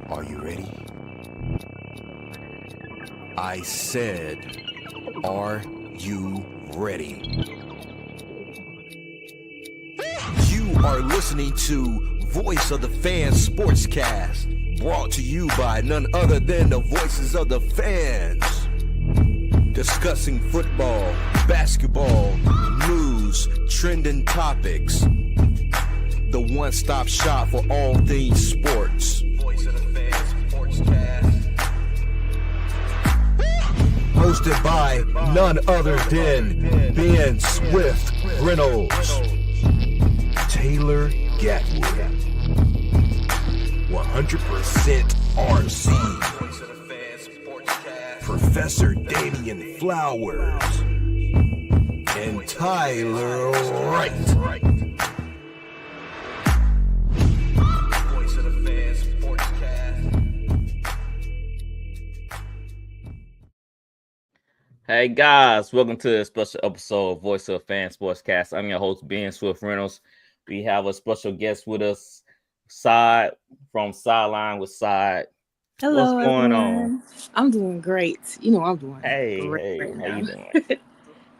Are you ready? I said, are you ready? You are listening to Voice of the Fans Sportscast, brought to you by none other than the voices of the fans. Discussing football, basketball, news, trending topics. The one-stop shop for all things sports. Voice of the Fans Sportscast. Hosted by none other than Ben Swift Reynolds, Taylor Gatwood, 100% RC, Professor Damian Flowers, and Tyler Wright. Hey guys, welcome to a special episode of Voice of Fan Sportscast. I'm your host, Ben Swift Reynolds. We have a special guest with us, Side from Sideline with Side. Hello, what's going everyone. on? I'm doing great. You know I'm doing Hey, great right how now. you doing?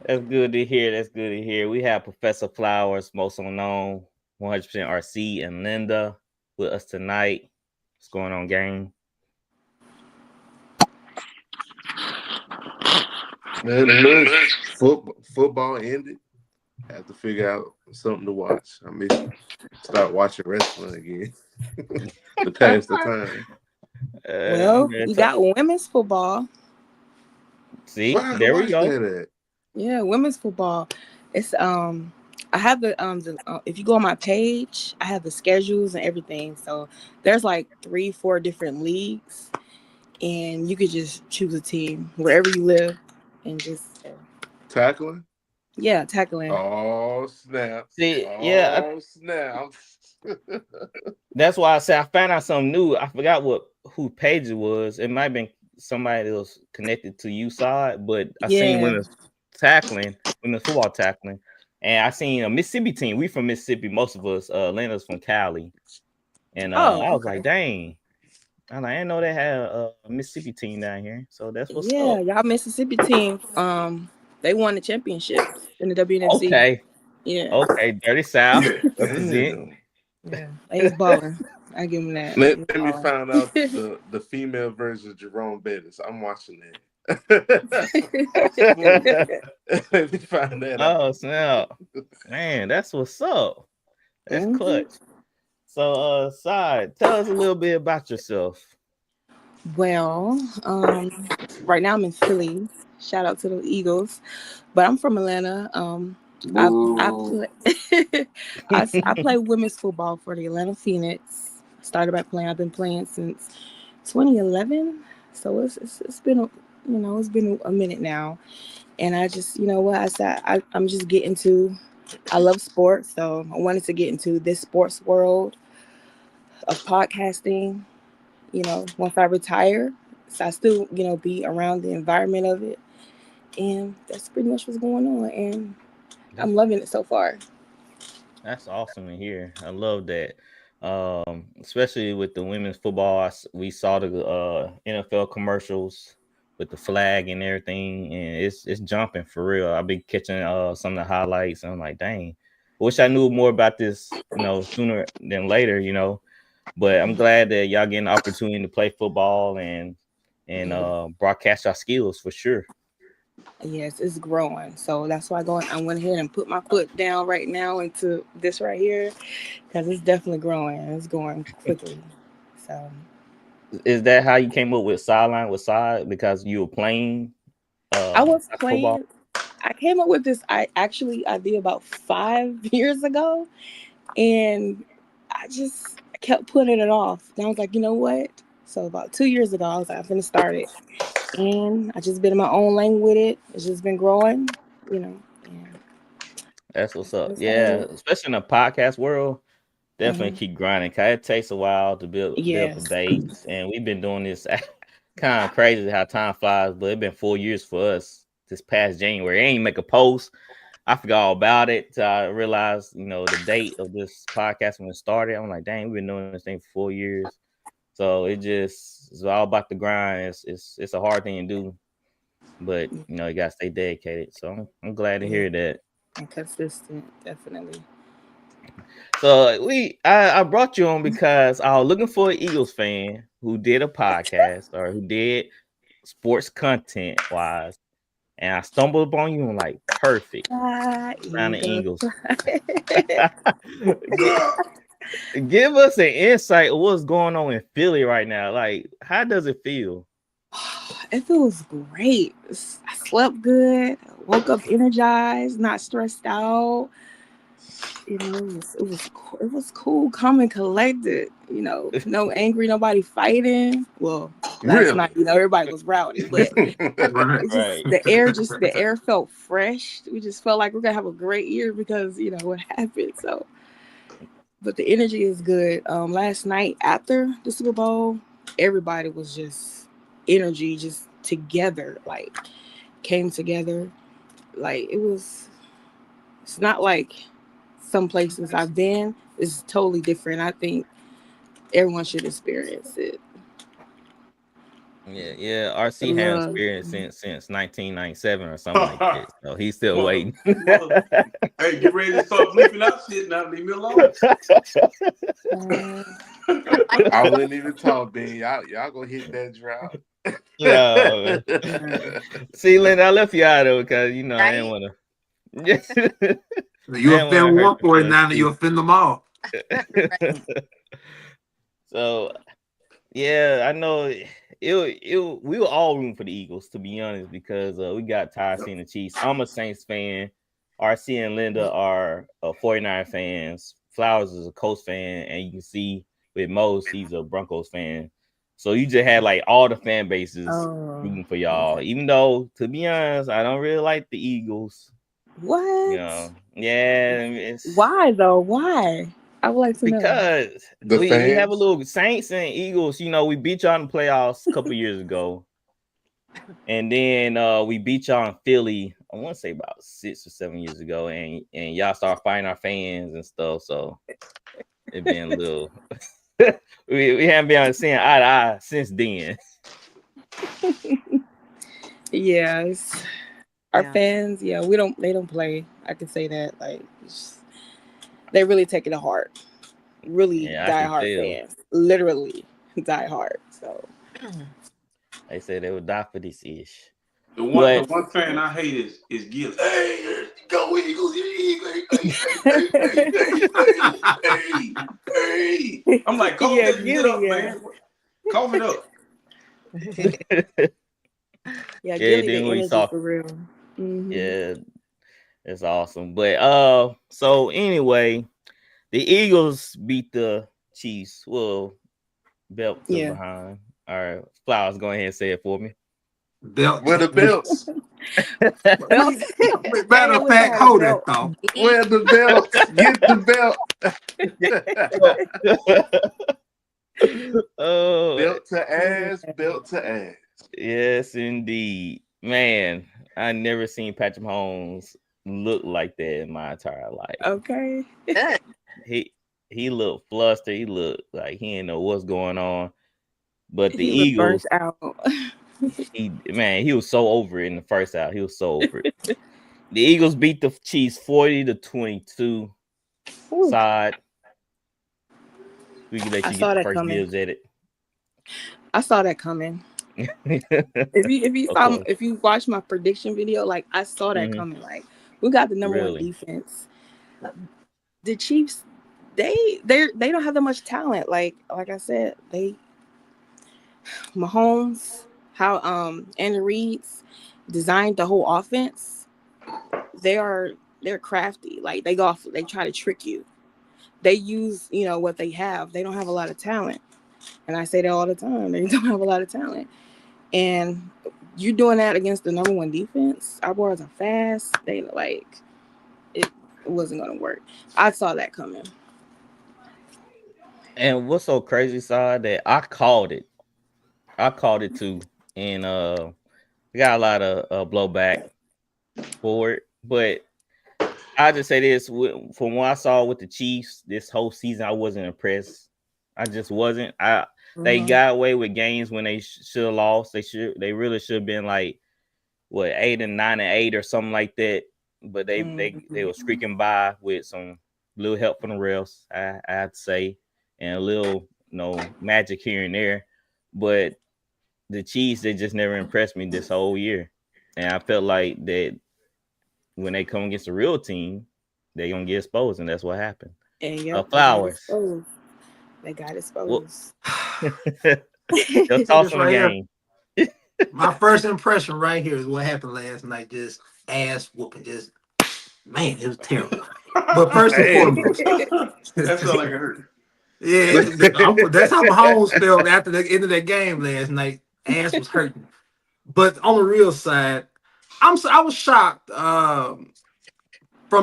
That's good to hear. That's good to hear. We have Professor Flowers, most known 100% RC, and Linda with us tonight. What's going on, gang? Man, look, football ended. Have to figure out something to watch. I miss start watching wrestling again to pass the time. Well, you got women's football. See, Why there we watch go. that? Yeah, women's football. It's I have the if you go on my page, I have the schedules and everything. So there's like 3-4 different leagues, and you could just choose a team wherever you live and just Tackling? Yeah, tackling. Oh snap! See, snap! That's why I said I found out something new. I forgot who page it was. It might have been somebody that was connected to you side, but I seen women's football tackling, and I seen a Mississippi team. We from Mississippi, most of us. Atlanta's from Cali, and I was like, dang. I didn't know they had a Mississippi team down here. So that's what's up. Yeah, y'all Mississippi team. They won the championship in the WNFC. Okay. Yeah. Okay, Dirty South. Represent. Yeah, they was balling. I give them that. Let me find out the female version of Jerome Bettis. I'm watching that. Let me find that out. Oh snap. Man, that's what's up. That's clutch. So Side, tell us a little bit about yourself. Well, right now I'm in Philly. Shout out to the Eagles. But I'm from Atlanta. I play women's football for the Atlanta Phoenix. Started by playing. I've been playing since 2011. So it's been it's been a minute now. And I just I said I'm just getting to. I love sports, so I wanted to get into this sports world of podcasting. Once I retire, so I still be around the environment of it, and that's pretty much what's going on. And I'm loving it so far. That's awesome to hear. I love that. Especially with the women's football, we saw the NFL commercials with the flag and everything, and it's jumping for real. I've been catching some of the highlights, and I'm like, dang, wish I knew more about this, sooner than later, But I'm glad that y'all getting the opportunity to play football and broadcast our skills for sure. Yes, it's growing. So that's why I went ahead and put my foot down right now into this right here, because it's definitely growing. It's going quickly. So is that how you came up with Sideline with Side? Because you were playing I was playing football? I came up with this I did about 5 years ago, and I just kept putting it off. And I was like, you know what? So about 2 years ago, I was like, I'm gonna start it. And I just been in my own lane with it. It's just been growing, Yeah. That's what's up. Yeah, especially in the podcast world, definitely keep grinding. Cause it takes a while to build up a base, and we've been doing this. Kind of crazy how time flies, but it's been 4 years for us. This past January, I ain't make a post. I forgot all about it. I realized, the date of this podcast when it started. I'm like, dang, we've been doing this thing for 4 years. So it's all about the grind. It's a hard thing to do, but you gotta stay dedicated. So I'm glad to hear that. And consistent, definitely. So I brought you on because I was looking for an Eagles fan who did a podcast or who did sports content wise, and I stumbled upon you and like perfect around the Eagles. Give us an insight of what's going on in Philly right now. Like, how does it feel? It feels great. I slept good, woke up energized, not stressed out. It was cool, calm and collected. No angry, nobody fighting. Well, last night, everybody was rowdy, but the air felt fresh. We just felt like we're gonna have a great year because what happened. So, but the energy is good. Last night after the Super Bowl, everybody was just energy, just together, like came together. Like it's not like some places I've been. It's totally different. I think everyone should experience it. Yeah. RC has experienced since 1997 or something like that. So he's still waiting. Hey, get ready to start bleeping out shit now. Leave me alone. I wouldn't even talk, Ben. Y'all gonna hit that drought. Yeah. See, Linda, I left you out of it because I didn't want to. You offend one boy now, you offend them all. So, yeah, I know we were all rooting for the Eagles, to be honest, because we got tired seeing the Chiefs. I'm a Saints fan. RC and Linda are 49 fans. Flowers is a Colts fan, and you can see with Mose, he's a Broncos fan. So you just had like all the fan bases rooting for y'all. Even though, to be honest, I don't really like the Eagles. What? Yeah. Why though? Why? I would like to know. Because we have a little Saints and Eagles. We beat y'all in the playoffs a couple years ago, and then we beat y'all in Philly. I want to say about 6 or 7 years ago, and y'all start fighting our fans and stuff. So it's been a little. we haven't been seeing eye to eye since then. Yes. Our fans, they don't play. I can say that. Like, they really take it to heart. Really die-hard fans. Literally die-hard. So they said they would die for this ish. The one fan I hate is Gil. Hey, go Eagles! Hey! I'm like, cough it up, man. Cough it up. Gilly the energy for real. Mm-hmm. Yeah, it's awesome. But so anyway, the Eagles beat the Chiefs. Well, belt to behind. All right, Flowers, go ahead and say it for me. Belt. Where the belts? Matter of fact, hold it though. Where the belts? Get the belt. Belt to ass. Yes, indeed. Man, I never seen Patrick Mahomes look like that in my entire life. Okay. He looked flustered. He looked like he didn't know what's going on. But the he Eagles, burnt out. he was so over it in the first half. He was so over it. The Eagles beat the Chiefs 40-22. Side. We can let you get the first dibs at it. I saw that coming. if you watch my prediction video, like I saw that coming. Like we got the number one defense. The Chiefs, they don't have that much talent. Like I said, Mahomes, how Andy Reid's designed the whole offense. They're crafty. Like they try to trick you. They use what they have. They don't have a lot of talent, and I say that all the time. They don't have a lot of talent. And you're doing that against the number one defense. Our boys are fast. They it wasn't going to work. I saw that coming. And what's so crazy, Side, that I called it. I called it too. And we got a lot of blowback for it. But I just say this, from what I saw with the Chiefs this whole season, I wasn't impressed. I just wasn't. They Mhm. got away with games when they should have lost. They really should have been like 8 and 9 and 8 or something like that. But they were squeaking by with some little help from the refs, I have to say, and a little magic here and there. But the Chiefs, they just never impressed me this whole year, and I felt like that when they come against a real team, they're gonna get exposed, and that's what happened. And Flowers. They got Well, exposed. your This thoughts on the right here. game? My first impression right here is what happened last night. Just ass whooping. Just man, it was terrible. But first and Hey. foremost, That felt like it hurt. yeah, that's how Mahomes felt after the end of that game last night. Ass was hurting. But on the real side, I was shocked from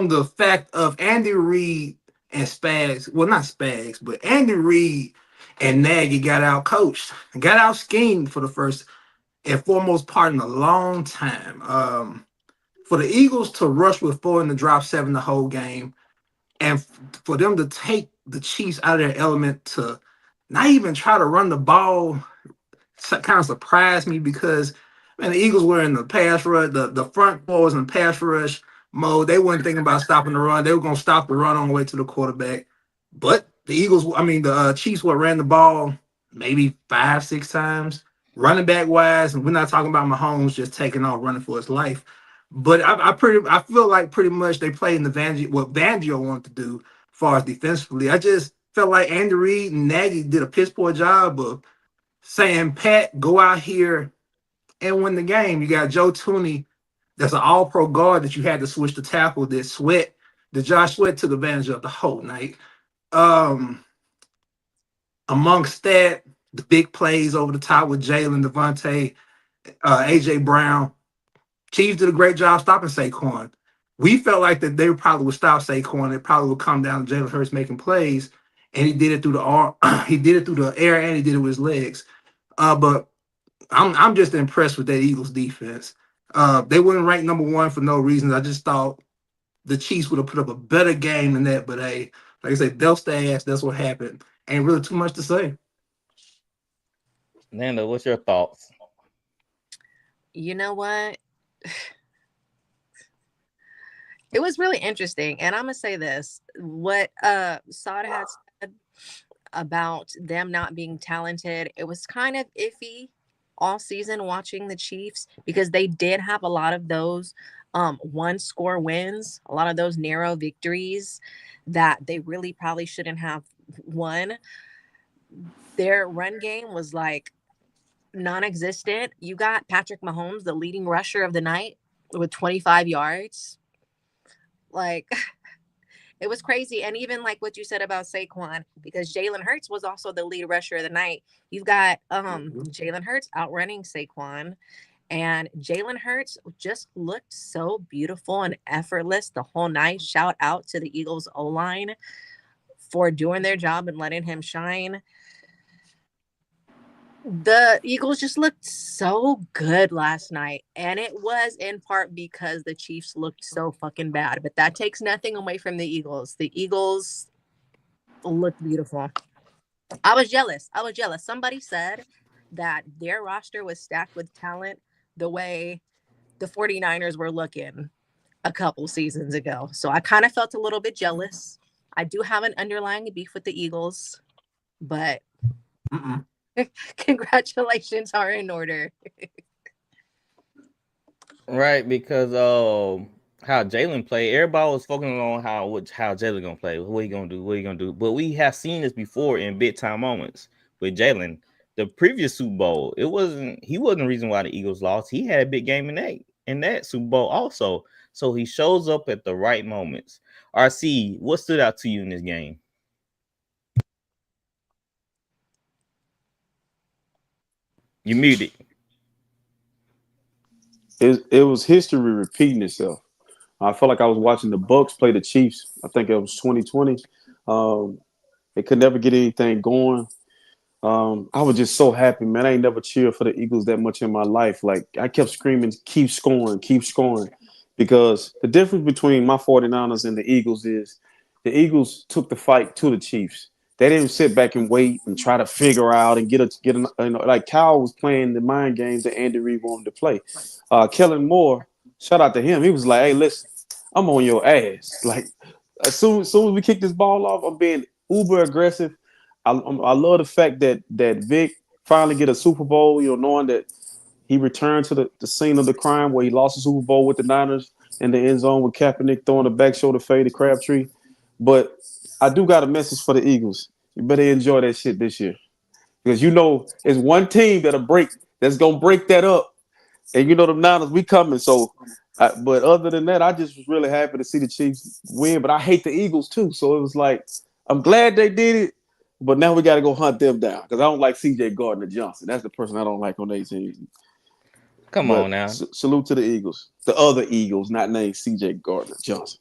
the fact of Andy Reid and Spags. Well, not Spags, but Andy Reid and Nagy got out coached, got out schemed for the first and foremost part in a long time. For the Eagles to rush with 4 and to drop 7 the whole game, and for them to take the Chiefs out of their element to not even try to run the ball kind of surprised me because man, the Eagles were in the pass rush, the front four was in pass rush mode. They weren't thinking about stopping the run. They were going to stop the run on the way to the quarterback. But the Chiefs ran the ball maybe 5-6 times. Running back wise, and we're not talking about Mahomes just taking off running for his life. But I feel like pretty much they played in what Fangio wanted to do as far as defensively. I just felt like Andy Reid and Nagy did a piss poor job of saying, Pat, go out here and win the game. You got Joe Tooney, that's an all-pro guard that you had to switch to tackle. The Josh Sweat took advantage of the whole night. Amongst that, the big plays over the top with Jalen, Devontae, AJ Brown. Chiefs did a great job stopping Saquon. We felt like that they probably would stop Saquon. It probably would come down to Jalen Hurts making plays, and he did it through the arm. He did it through the air, and he did it with his legs. But I'm just impressed with that Eagles defense. They wouldn't rank number 1 for no reason. I just thought the Chiefs would have put up a better game than that. But hey, like I said, they'll stay ass. That's what happened. Ain't really too much to say. Nando, what's your thoughts? You know what? It was really interesting. And I'm going to say this. What Saudia had said about them not being talented, it was kind of iffy all season watching the Chiefs because they did have a lot of those one-score wins, a lot of those narrow victories that they really probably shouldn't have won. Their run game was like non-existent. You got Patrick Mahomes, the leading rusher of the night, with 25 yards. Like, it was crazy. And even like what you said about Saquon, because Jalen Hurts was also the lead rusher of the night. You've got Jalen Hurts outrunning Saquon, and Jalen Hurts just looked so beautiful and effortless the whole night. Shout out to the Eagles O-line for doing their job and letting him shine. The Eagles just looked so good last night, and it was in part because the Chiefs looked so fucking bad, but that takes nothing away from the Eagles. The Eagles looked beautiful. I was jealous. Somebody said that their roster was stacked with talent the way the 49ers were looking a couple seasons ago. So I kind of felt a little bit jealous. I do have an underlying beef with the Eagles, but congratulations are in order. Right, because how Jalen played, everybody was focusing on how Jalen gonna play, what he gonna do. But we have seen this before in big time moments with Jalen. The previous Super Bowl, he wasn't the reason why the Eagles lost. He had a big game in that Super Bowl also. So he shows up at the right moments. RC, what stood out to you in this game? You muted. It was history repeating itself. I felt like I was watching the Bucks play the Chiefs. I think it was 2020. They could never get anything going. I was just so happy, man. I ain't never cheered for the Eagles that much in my life. Like, I kept screaming, keep scoring. Because the difference between my 49ers and the Eagles is the Eagles took the fight to the Chiefs. They didn't sit back and wait and try to figure out and get like Cal was playing the mind games that Andy Reid wanted to play. Kellen Moore, shout out to him. He was like, "Hey, listen, I'm on your ass. Like as soon as we kick this ball off, I'm being uber aggressive. I love the fact that Vic finally get a Super Bowl. Knowing that he returned to the scene of the crime where he lost the Super Bowl with the Niners in the end zone with Kaepernick throwing a back shoulder fade to Crabtree. But I do got a message for the Eagles. You better enjoy that shit this year. Because it's one team that's gonna break that up. And them Niners, we coming. So but other than that, I just was really happy to see the Chiefs win. But I hate the Eagles too. So it was like, I'm glad they did it, but now we gotta go hunt them down. Because I don't like CJ Gardner-Johnson. That's the person I don't like on their team. Come on now. Salute to the Eagles. The other Eagles, not named CJ Gardner-Johnson.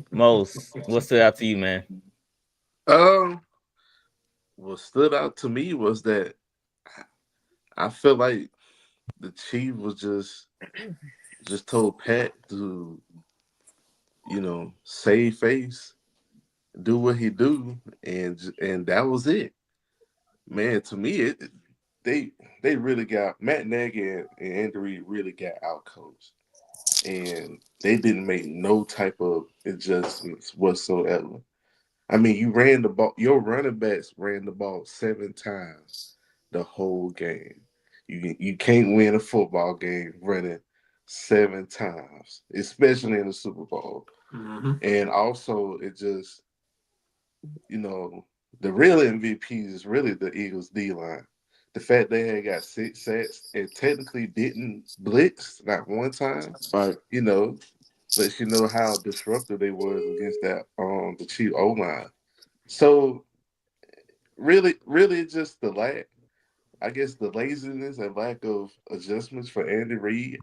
Most, what stood out to you, man? What stood out to me was that I feel like the Chief was just told Pat to, save face, do what he do, and that was it. Man, to me, they really got Matt Nagy and Andy Reid really got outcoached, and they didn't make no type of adjustments whatsoever. I mean, you ran the ball. Your running backs ran the ball 7 times the whole game. You can't win a football game running 7 times, especially in the Super Bowl. Mm-hmm. And also, it just, the real MVP is really the Eagles D-line. The fact they had got 6 sacks and technically didn't blitz not one time, right? Lets you know how disruptive they was against that the Chief O-line. So really just the laziness and lack of adjustments for Andy Reid.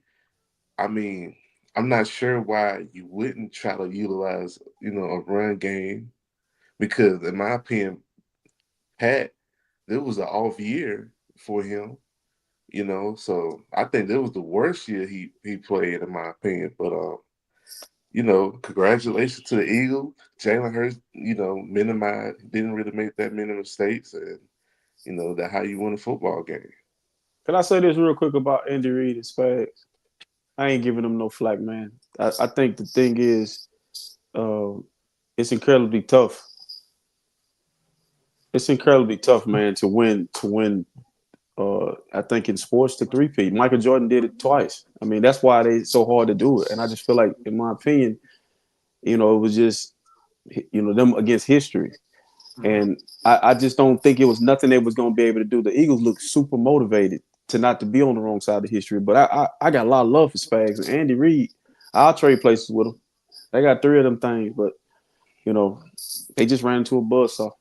I mean, I'm not sure why you wouldn't try to utilize, a run game, because in my opinion, Pat, it was an off year for him, so I think it was the worst year he played, in my opinion. But congratulations to the Eagles. Jalen Hurts, minimized, didn't really make that many mistakes, and that's how you win a football game. Can I say this real quick about Andy Reid and Spags? I ain't giving him no flack, man. I think the thing is, it's incredibly tough. It's incredibly tough, man, to win. I think in sports, to three-peat. Michael Jordan did it twice. I mean, that's why it's so hard to do it. And I just feel like, in my opinion, it was just, them against history. And I just don't think it was nothing they was going to be able to do. The Eagles look super motivated to be on the wrong side of history. But I got a lot of love for Spags and Andy Reid. I'll trade places with them. They got 3 of them things, but, they just ran into a buzzsaw.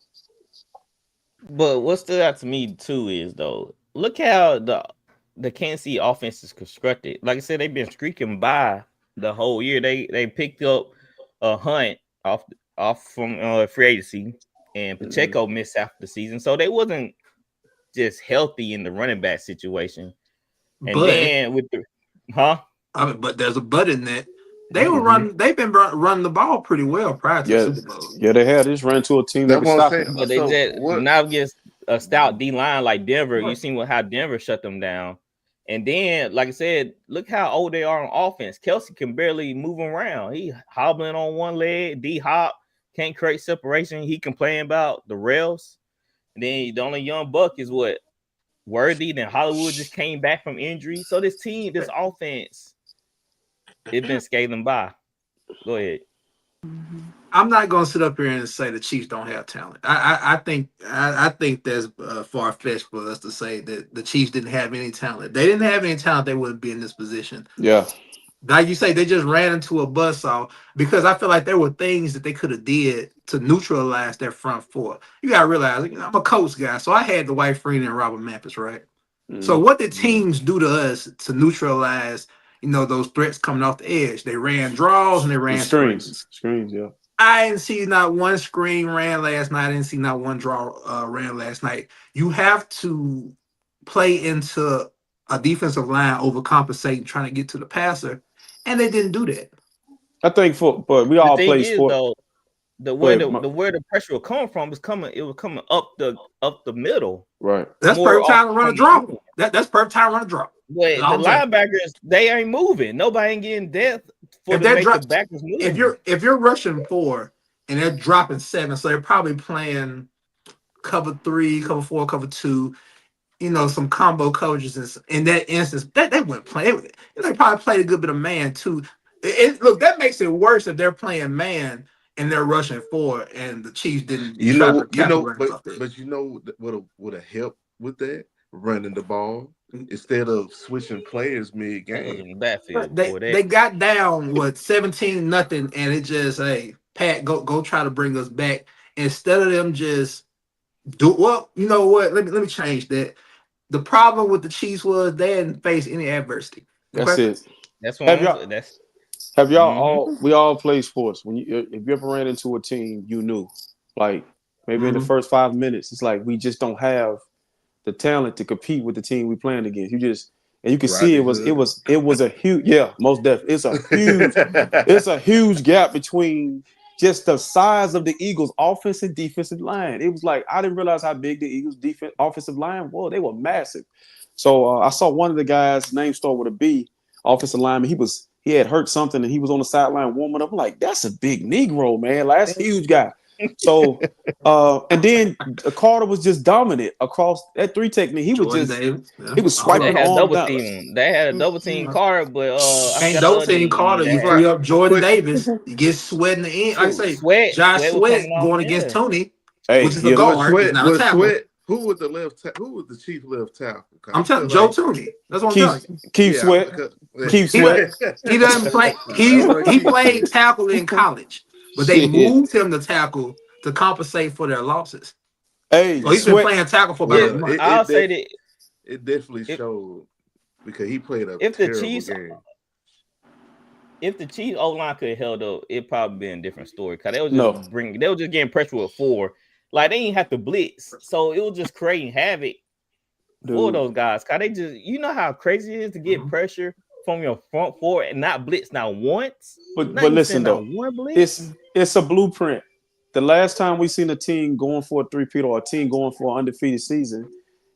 But what stood out to me too is, though, look how the Kansas City offense is constructed. Like I said, they've been streaking by the whole year. They picked up a Hunt off from free agency, and Pacheco missed after the season, so they wasn't just healthy in the running back situation. And then with the but there's a but in that. They've been running the ball pretty well prior to the Super Bowl. Yeah, they had just ran to a team that was stopping. But they just now against a stout D line like Denver. You seen how Denver shut them down. And then, like I said, look how old they are on offense. Kelsey can barely move around. He hobbling on one leg. D Hop can't create separation. He complain about the rails. And then the only young buck is what? Worthy. Then Hollywood just came back from injury. So this offense, it's been scaling by. Go ahead. I'm not going to sit up here and say the Chiefs don't have talent. I think that's far-fetched for us to say that the Chiefs didn't have any talent. They didn't have any talent, they wouldn't be in this position. Yeah. Like you say, they just ran into a buzzsaw, because I feel like there were things that they could have did to neutralize their front four. You got to realize, I'm a Colts guy, so I had Dwight Freeney and Robert Mathis, right? Mm-hmm. So what did teams do to us to neutralize those threats coming off the edge? They ran draws and they ran screens. Screens, yeah. I didn't see not one screen ran last night. I didn't see not one draw ran last night. You have to play into a defensive line overcompensating, trying to get to the passer, and they didn't do that. I think but we all play sport. where the pressure will come from is coming. It was coming up the middle. Right. That's More perfect time to often run a than draw. not. That's perfect time to run a draw. But That's all the I'm saying. linebackers, they ain't moving. Nobody ain't getting depth for If to they're make the dro- backers move. if you're rushing 4 and they're dropping 7, so they're probably playing cover 3, cover 4, cover 2. You know, some combo coverages. In that instance, they wouldn't play. They probably played a good bit of man too. Look, that makes it worse if they're playing man and they're rushing 4, and the Chiefs didn't try to capitalize off that. But you know what would have helped with that? Running the ball instead of switching players mid It was game. in the backfield They for that. they got down 17-0, and it just, hey, Pat, go try to bring us back instead of them just do well. You know what? Let me change that. The problem with the Chiefs was they didn't face any adversity. That's it. That's what Have I'm y'all saying. That's have y'all all we all play sports. When if you ever ran into a team, you knew. Like maybe in the first 5 minutes, it's like we just don't have the talent to compete with the team we playing against. You can see it was a huge, most definitely. It's a huge gap between just the size of the Eagles offense and defensive line. It was like I didn't realize how big the Eagles offensive line was. They were massive. So I saw one of the guys, name started with a B, offensive lineman. He had hurt something and he was on the sideline warming up. I'm like, that's a big Negro, man. Like, that's a huge guy. So and then Carter was just dominant across that 3 technique. He was swiping they had arm double down. team. They had a double team Carter, but I Ain't forgot the double other team Carter. they You had. free up Jordan Davis. You get Sweat in the end. Like I say, Sweat Josh was Sweat coming off. going against Tony, Hey, which is a guard. He's not a tackle. Who was the who was the chief left tackle? I'm telling Joe Tooney. That's what I'm telling you. Keith Sweat. Keith Sweat. He doesn't play. He played tackle in college, but they moved him to tackle to compensate for their losses. Hey, so he's been playing tackle for about a month. I'll say that it definitely showed because he played a if terrible the Chiefs game. If the Chiefs O-line could have held up, it'd probably be a different story. Cause they were just getting pressure with 4. Like they didn't have to blitz, so it was just creating havoc for those guys. Cause they just, you know how crazy it is to get pressure from your front 4 and not blitz not once. But listen though, it's a blueprint. The last time we seen a team going for a 3-peat or a team going for an undefeated season,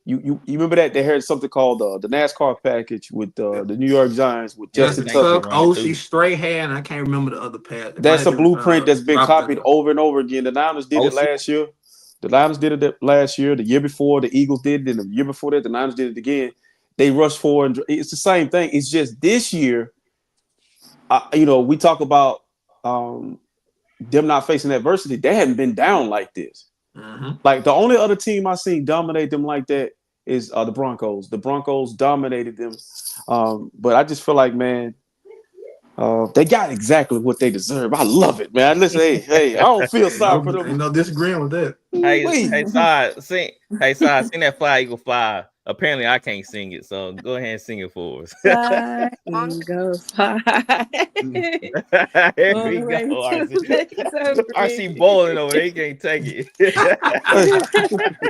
you remember that they had something called the NASCAR package with the New York Giants with Justin Tucker, O.C. Strahan. I can't remember the other pass. That's a blueprint that's been copied over and over again. The Niners did it last year. The Niners did it last year. The year before, the Eagles did it. And the year before that, the Niners did it again. They rushed 4, and it's the same thing. It's just this year, we talk about them not facing adversity. They hadn't been down like this. Like the only other team I seen dominate them like that is the Broncos. The Broncos dominated them. But I just feel like, man, they got exactly what they deserve. I love it, man. Listen, hey, I don't feel sorry for them. Ain't no disagreeing with that. Sai, sing that Fly Eagle 5. Apparently, I can't sing it, so go ahead and sing it for us. Fly, Eagle, fly. Here we go. RC bowling over there. He can't take it.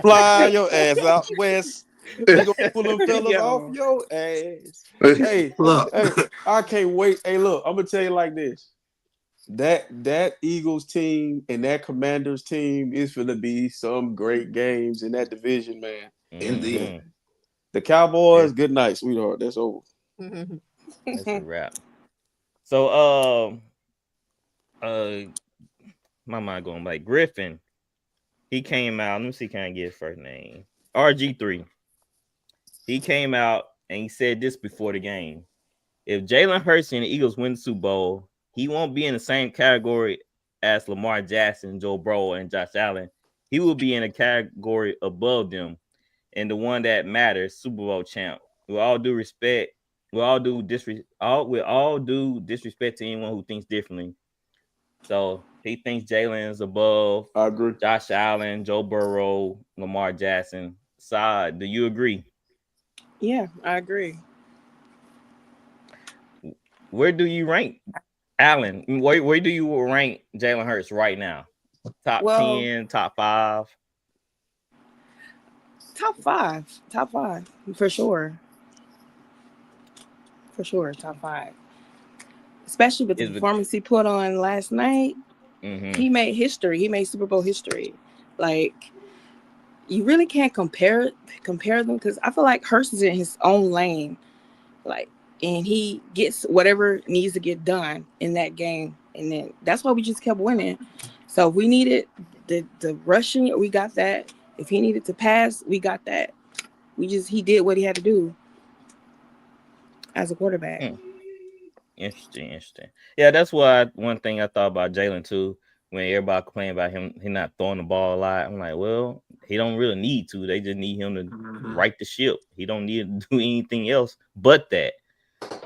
Fly your ass out west. They gonna pull them fellas off your ass. Hey, look, I can't wait. Hey, look, I'm gonna tell you like this. That Eagles team and that Commanders team is gonna be some great games in that division, man. Indeed. The Cowboys, good night, sweetheart. That's over. That's a wrap. So, my mind going like Griffin. He came out. Let me see. Can I get his first name? RG3. He came out and he said this before the game. If Jalen Hurts and the Eagles win the Super Bowl, he won't be in the same category as Lamar Jackson, Joe Burrow, and Josh Allen. He will be in a category above them. And the one that matters, Super Bowl champ. With all due respect, with all due disrespect to anyone who thinks differently. So he thinks Jalen is above. I agree. Josh Allen, Joe Burrow, Lamar Jackson. Saad, do you agree? Yeah, I agree. Where do you rank Allen? Where do you rank Jalen Hurts right now? Top 10, top 5? Top five, for sure. Top 5. Especially with the performance he put on last night. Mm-hmm. He made history. He made Super Bowl history. Like, you really can't compare them because I feel like Hurst is in his own lane. Like, and he gets whatever needs to get done in that game. And then that's why we just kept winning. So if we needed the rushing, we got that. If he needed to pass, we got that. He did what he had to do as a quarterback. Interesting. Yeah, that's why one thing I thought about Jalen too. When everybody complaining about him, he not throwing the ball a lot. I'm like, well, he don't really need to. They just need him to right the ship. He don't need to do anything else but that.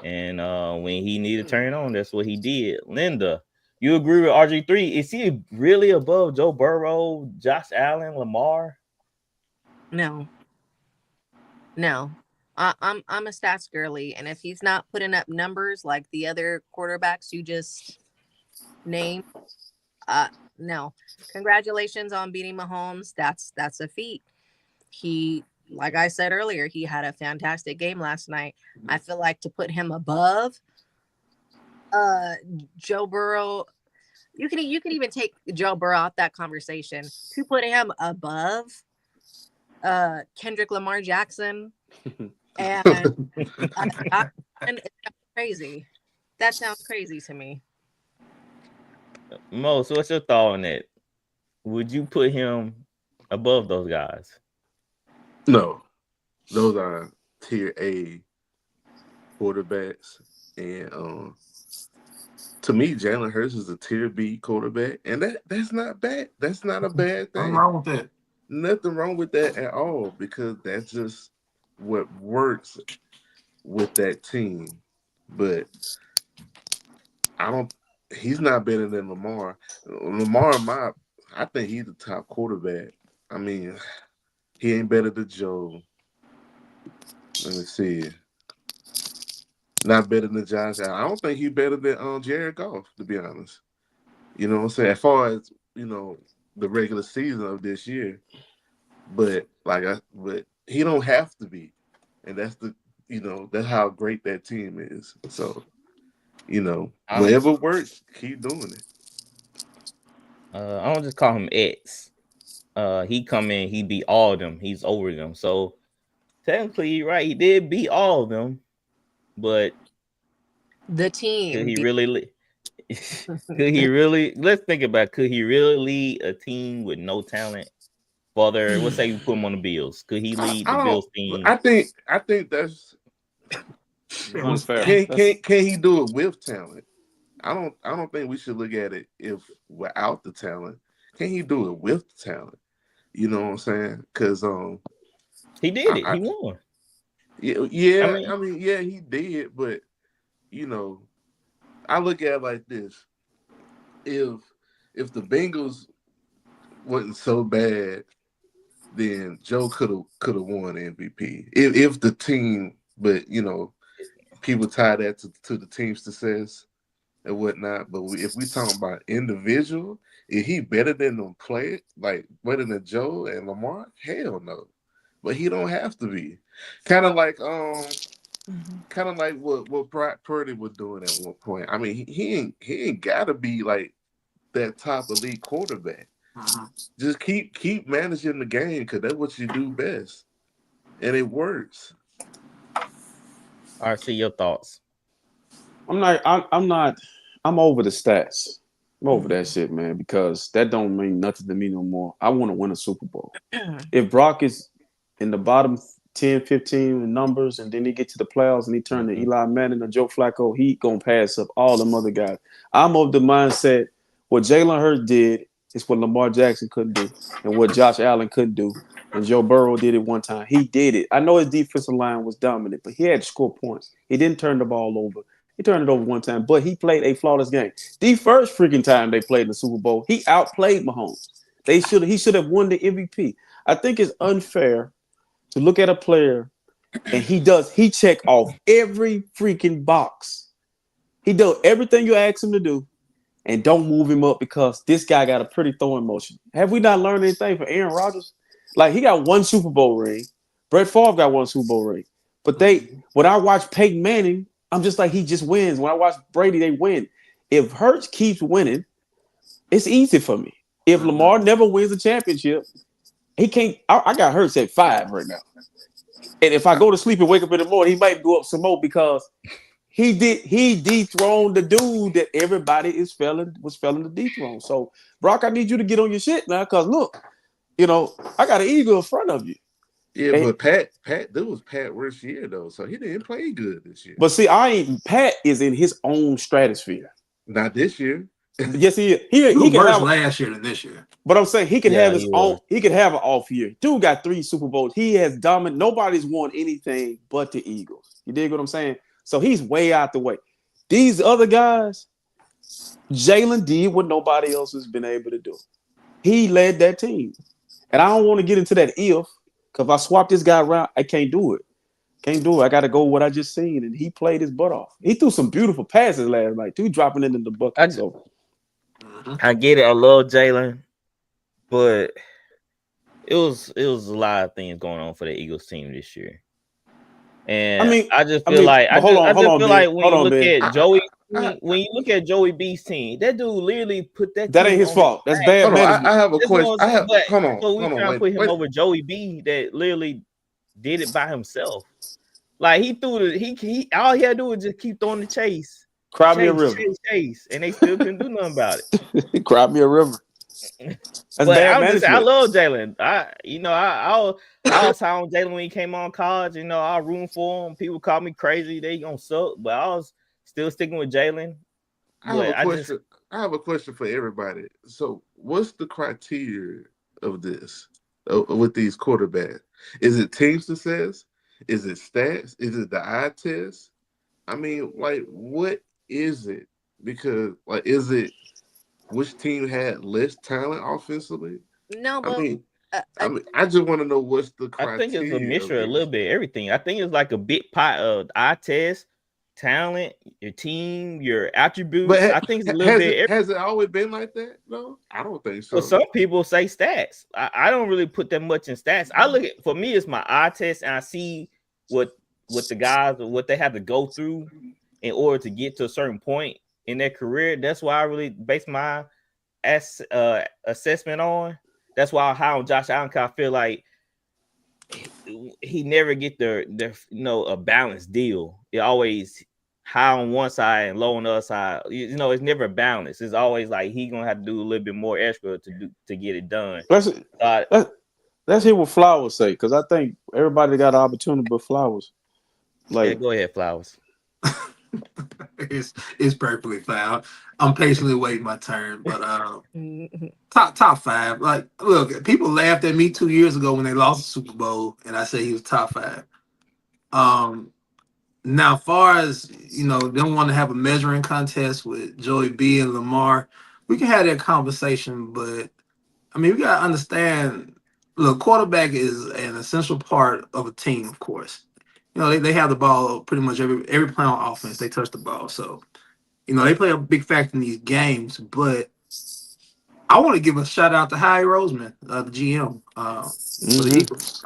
And when he needed to turn it on, that's what he did. Linda, you agree with RG3? Is he really above Joe Burrow, Josh Allen, Lamar? No. I'm a stats girly, and if he's not putting up numbers like the other quarterbacks you just named, no. Congratulations on beating Mahomes. That's a feat. He, like I said earlier, he had a fantastic game last night. I feel like to put him above Joe Burrow, you can even take Joe Burrow out that conversation. To put him above Kendrick Lamar Jackson and it's crazy. That sounds crazy to me. Mo, so what's your thought on that? Would you put him above those guys? No, those are tier A quarterbacks, and to me, Jalen Hurts is a tier B quarterback, and that's not bad. That's not a bad thing. Nothing wrong with that. Nothing wrong with that at all, because that's just what works with that team. But he's not better than Lamar. I think he's the top quarterback. I mean, he ain't better than Joe. Let me see. Not better than Josh Allen. I don't think he's better than Jared Goff, to be honest. You know what I'm saying? As far as, the regular season of this year. But he don't have to be. And that's that's how great that team is. So, whatever works, keep doing it. I don't just call him X. He come in, he beat all of them. He's over them. So technically, you're right. He did beat all of them, but the team. Could he really? Could he really? Let's think about. Could he really lead a team with no talent? Father, let's say you put him on the Bills. Could he lead the Bills team? I think that's unfair. Can he do it with talent? I don't think we should look at it if without the talent. Can he do it with the talent? You know what I'm saying? Because he did it. He won. Yeah, I mean, yeah, he did. But I look at it like this: if the Bengals wasn't so bad, then Joe could have won MVP. If the team, but people tie that to the team's success and whatnot. But if we talking about individual, is he better than them players? Like better than Joe and Lamar? Hell no. But he don't have to be. Kind of like what Brock Purdy was doing at one point. I mean, he ain't gotta be like that top elite quarterback. Just keep managing the game, because that's what you do best, and it works. All right, see your thoughts. I'm over the stats. I'm over that shit, man, because that don't mean nothing to me no more. I want to win a Super Bowl. If Brock is in the bottom 10, 15 in numbers, and then he get to the playoffs and he turn to Eli Manning or Joe Flacco, he gonna pass up all them other guys. I'm of the mindset what Jalen Hurts did is what Lamar Jackson couldn't do, and what Josh Allen couldn't do, and Joe Burrow did it one time. He did it. I know his defensive line was dominant, but he had to score points. He didn't turn the ball over. He turned it over one time, but he played a flawless game. The first freaking time they played in the Super Bowl, he outplayed Mahomes. He should have won the MVP. I think it's unfair to look at a player and he check off every freaking box. He does everything you ask him to do, and don't move him up because this guy got a pretty throwing motion. Have we not learned anything from Aaron Rodgers? Like, he got one Super Bowl ring. Brett Favre got one Super Bowl ring. But when I watch Peyton Manning, I'm just like, he just wins. When I watch Brady, they win. If Hurts keeps winning, It's easy for me. If Lamar never wins a championship, he can't. I got hurt at 5 right now. And if I go to sleep and wake up in the morning, he might go up some more because he dethroned the dude that everybody was failing to dethrone. So, Brock, I need you to get on your shit now, because look, I got an eagle in front of you. Yeah, but Pat, that was Pat's worst year though, so he didn't play good this year. But see, Pat is in his own stratosphere. Not this year. Yes, he is. He can have last year than this year. But I'm saying he can have his own. He can have an off year. Dude got 3 Super Bowls. He has dominated. Nobody's won anything but the Eagles. You dig what I'm saying? So he's way out the way. These other guys, Jalen did what nobody else has been able to do. He led that team, and I don't want to get into that because if I swap this guy around, I can't do it. I got to go with what I just seen, and he played his butt off. He threw some beautiful passes last night, too, dropping it in the bucket. I get it. I love Jalen, but it was a lot of things going on for the Eagles team this year. And I just feel like when you look at Joey B's team, that dude literally put that. That ain't his fault. That's bad management. I have a question. Hold on. So we trying to put him over Joey B that literally did it by himself. Like he threw he all he had to do was just keep throwing the chase. Cry me a river. Chase, and they still couldn't do nothing about it. Cry me a river. But I love Jalen. I was high on Jalen when he came on college. I room for him. People call me crazy. They gonna suck, but I was still sticking with Jalen. I have a question for everybody. So, what's the criteria of this with these quarterbacks? Is it team success? Is it stats? Is it the eye test? I mean, what is it? Because, is it which team had less talent offensively? No, but I just want to know what's the criteria. I think it's a mixture of a little bit of everything. I think it's like a big pot of eye test, talent, your team, your attributes. But I think it's a little bit. Has it always been like that? No, I don't think so. Well, some people say stats. I don't really put that much in stats. For me, it's my eye test, and I see what the guys, what they have to go through in order to get to a certain point in their career. That's why I really base my assessment on. That's why I'm high on Josh Allen, because I feel like he never get a balanced deal. It always high on one side and low on the other side. It's never balanced. It's always like he gonna have to do a little bit more extra to get it done. Let's hear what Flowers say, because I think everybody got an opportunity but Flowers. Go ahead, Flowers. It's perfectly fine. I'm patiently waiting my turn, but top 5. Look, people laughed at me 2 years ago when they lost the Super Bowl, and I said he was top 5. Now, as far as them want to have a measuring contest with Joey B and Lamar, we can have that conversation, but we gotta understand. Look, quarterback is an essential part of a team, of course. They have the ball pretty much every play on offense. They touch the ball. So, they play a big factor in these games. But I want to give a shout out to Howie Roseman, the GM for the Eagles,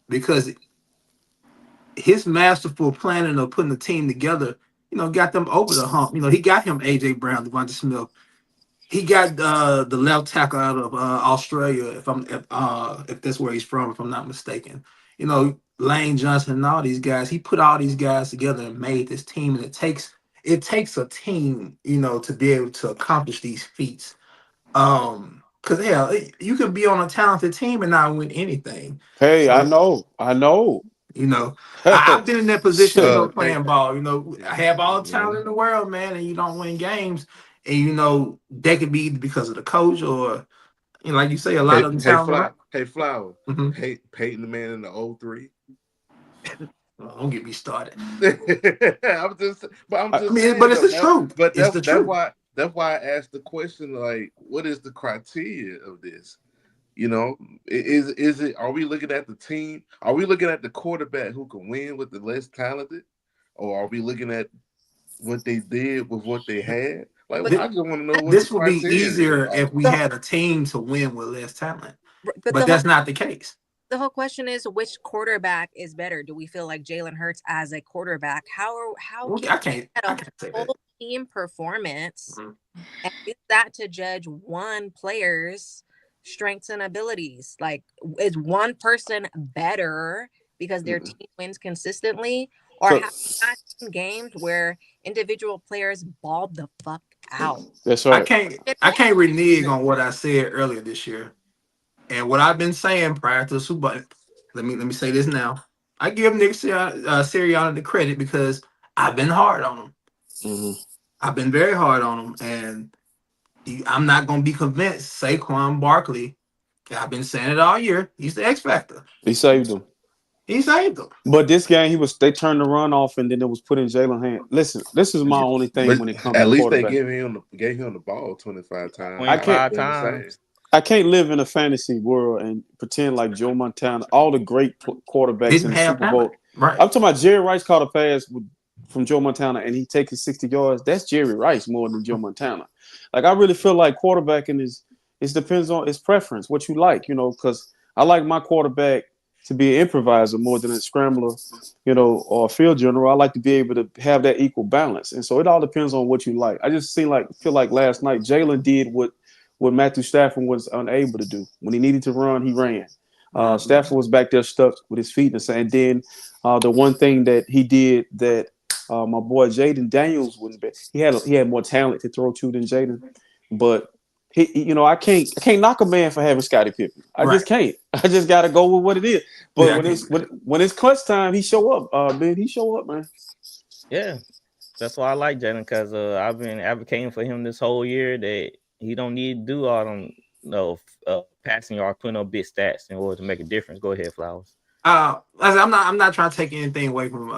because his masterful planning of putting the team together, got them over the hump. He got him A.J. Brown, Devontae Smith. He got the left tackle out of Australia, if that's where he's from, if I'm not mistaken. Lane Johnson and all these guys. He put all these guys together and made this team, and it takes a team, to be able to accomplish these feats. Because you could be on a talented team and not win anything. Hey, I know. I've been in that position playing ball. I have all the talent in the world, man, and you don't win games. And that could be because of the coach, or like you say, a lot of them talent. Hey, Flower. Mm-hmm. Peyton the man in the 03. Don't get me started. But it's the truth. But that's why I asked the question, what is the criteria of this? Is it? Are we looking at the team? Are we looking at the quarterback who can win with the less talented, or are we looking at what they did with what they had? I just want to know. What this would be easier if we had a team to win with less talent, but that's not the case. The whole question is, which quarterback is better? Do we feel like Jalen Hurts as a quarterback? How I can't say that. team performance Mhm. and use that to judge one player's strengths and abilities. Like, is one person better because their Mm-mm. team wins consistently, or So have you not seen games where individual players balled the fuck out? that's I right. can't It I wins. can't renege on what I said earlier this year. And what I've been saying prior to the Super Bowl, let me say this now. I give Nick Sirianni the credit because I've been hard on him. Hmm. I've been very hard on him, and I'm not going to be convinced. Saquon Barkley, I've been saying it all year. He's the X factor. He saved them. He saved them. But this game, they turned the run off, and then it was put in Jalen hand. Listen, this is my only thing But when it comes to at least they quarterback. gave him the ball 25 times. I can't 25 times. I can't live in a fantasy world and pretend like Joe Montana, all the great quarterbacks Didn't in the have Super Bowl. Right. I'm talking about Jerry Rice caught a pass from Joe Montana and he takes 60 yards. That's Jerry Rice more than Joe Montana. Like, I really feel like quarterbacking it depends on its preference, what you like, because I like my quarterback to be an improviser more than a scrambler, or a field general. I like to be able to have that equal balance. And so it all depends on what you like. I just feel like last night Jalen did what Matthew Stafford was unable to do. When he needed to run, he ran. Stafford was back there stuck with his feet. And then the one thing that he did that my boy Jaden Daniels wouldn't be. He had more talent to throw to than Jaden, but I can't knock a man for having Scottie Pippen. I just can't. I just got to go with what it is. But when it's clutch time, he show up. Man, he show up, man. Yeah, that's why I like Jalen, because I've been advocating for him this whole year that he don't need to do all them passing or putting up big stats in order to make a difference. Go ahead, Flowers. I'm not trying to take anything away from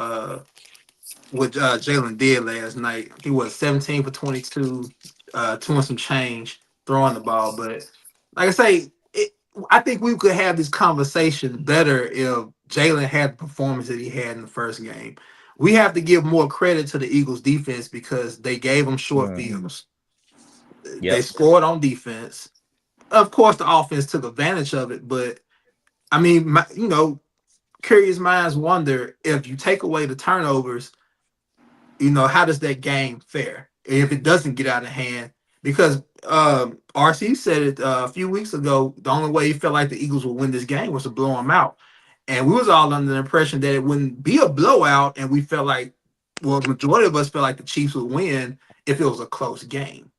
what Jalen did last night. He was 17 for 22, 2 and some change throwing the ball. But like I say, I think we could have this conversation better if Jalen had the performance that he had in the first game. We have to give more credit to the Eagles defense because they gave them short fields. They scored on defense. Of course, the offense took advantage of it, but I mean, curious minds wonder if you take away the turnovers, how does that game fare if it doesn't get out of hand? Because RC said it a few weeks ago, the only way he felt like the Eagles would win this game was to blow them out. And we was all under the impression that it wouldn't be a blowout, and we felt like, well, the majority of us felt like the Chiefs would win if it was a close game.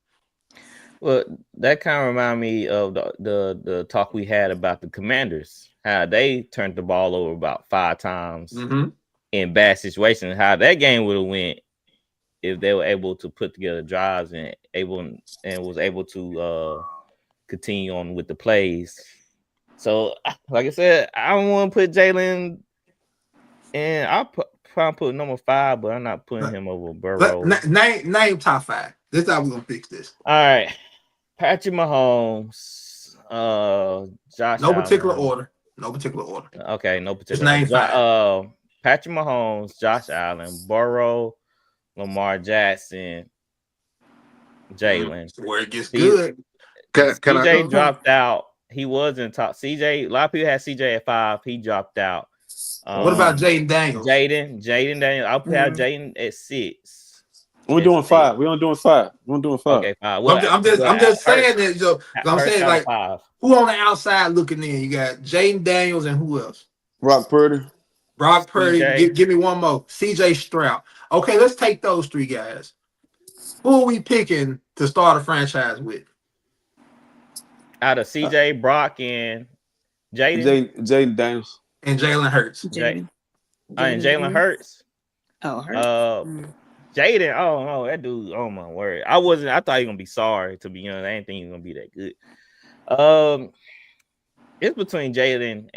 Well, that kind of remind me of the talk we had about the Commanders, how they turned the ball over about 5 times in bad situations, how that game would have went if they were able to put together drives and was able to continue on with the plays. So, like I said, I don't want to put Jalen, and I'll probably put number 5, but I'm not putting him over Burrow. Name top 5. This is how we're gonna fix this. All right. Patrick Mahomes, Josh. No particular Allen. order. No particular order. Okay, no particular. Just name 5. Patrick Mahomes, Josh Allen, Burrow, Lamar Jackson, Jalen. Where it gets good. Can CJ I dropped out. He was in top. CJ. A lot of people had CJ at 5. He dropped out. What about Jaden Daniels? Jaden Daniels. I'll put Jaden at 6. We're doing 5. We're doing 5. We're doing 5. Okay, 5. Well, I'm just saying that. I'm saying, like, 5. Who on the outside looking in? You got Jaden Daniels and who else? Brock Purdy. Give me one more. CJ Stroud. Okay, let's take those 3 guys. Who are we picking to start a franchise with? Out of CJ, Brock, and Jaden Daniels. And Jalen Hurts. And Jalen Hurts. Oh, Hurts. Jaden, oh no, that dude, oh my word. I thought he was gonna be sorry, to be honest. I didn't think he was gonna be that good. It's between Jalen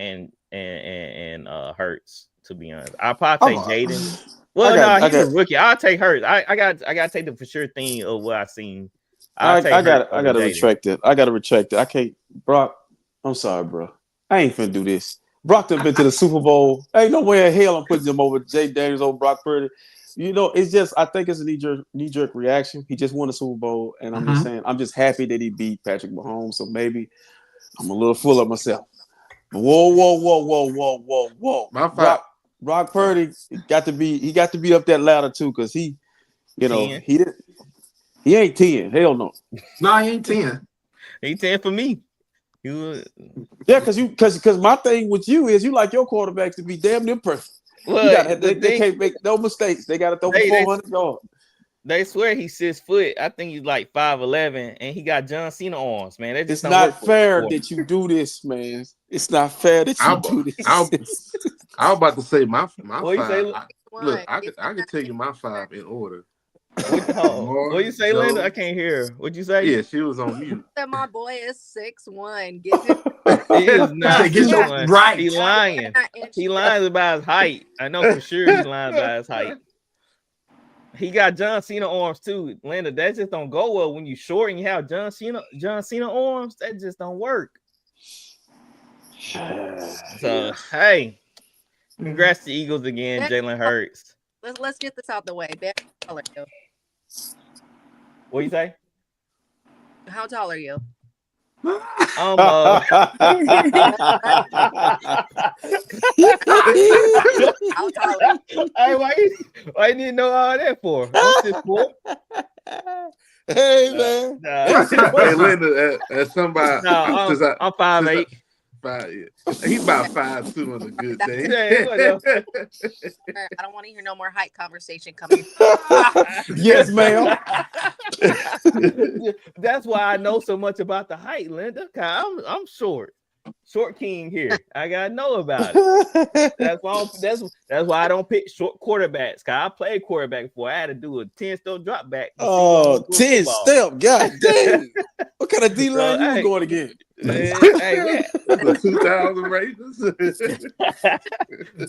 and Hurts, to be honest. I'll probably take Jaden. Well, he's a rookie. I'll take Hurts. I gotta take the for sure thing of what I've seen. I gotta retract it. I gotta retract it. I can't, Brock. I'm sorry, bro. I ain't finna do this. Brock done been to the Super Bowl. Ain't no way in hell I'm putting him over Jay Daniels over Brock Purdy. It's just, I think it's a knee-jerk reaction. He just won the Super Bowl, and I'm just saying, I'm just happy that he beat Patrick Mahomes. So maybe I'm a little full of myself. Whoa. Brock Purdy got to be up that ladder too, because he You know, 10. he ain't 10. Hell no. No, he ain't 10. He 10 for me. Yeah, because my thing with you is you like your quarterbacks to be damn near perfect. Well, They can't make no mistakes. They got to throw for 400 yards. They swear he's 6 foot. I think he's like 5'11", and he got John Cena arms, man. That just It's don't work not fair that you do this, man. It's not fair that you do this. I was about to say my What you say? five. Look, I could tell you my 5 in order. What you say, Joe. Linda? I can't hear. What'd you say? Yeah, she was on mute. My boy is 6'1". Give him He is not. Get your right. He lying. He lying about his height. I know for sure he lying about his height. He got John Cena arms too, Linda. That just don't go well when you short and you have John Cena arms. That just don't work. So hey, congrats to Eagles again, Jalen Hurts. Let's get this out the way. Ben, how tall are you? What you say? How tall are you? How tall are you? Hey, why you didn't know all that for? I'm 6'4". Hey man. Hey Linda, as somebody, I'm 5'8". He's about 5'2" on a good day. Yeah, I don't want to hear no more height conversation coming. Yes, ma'am. That's why I know so much about the height, Linda. Cause I'm short king here. I gotta know about it. That's why I don't pick short quarterbacks. Cause I played quarterback before. I had to do a 10-step drop back. Oh, 10 step. God dang. What kind of D-line you was going again? Hey, The 2000 Raiders.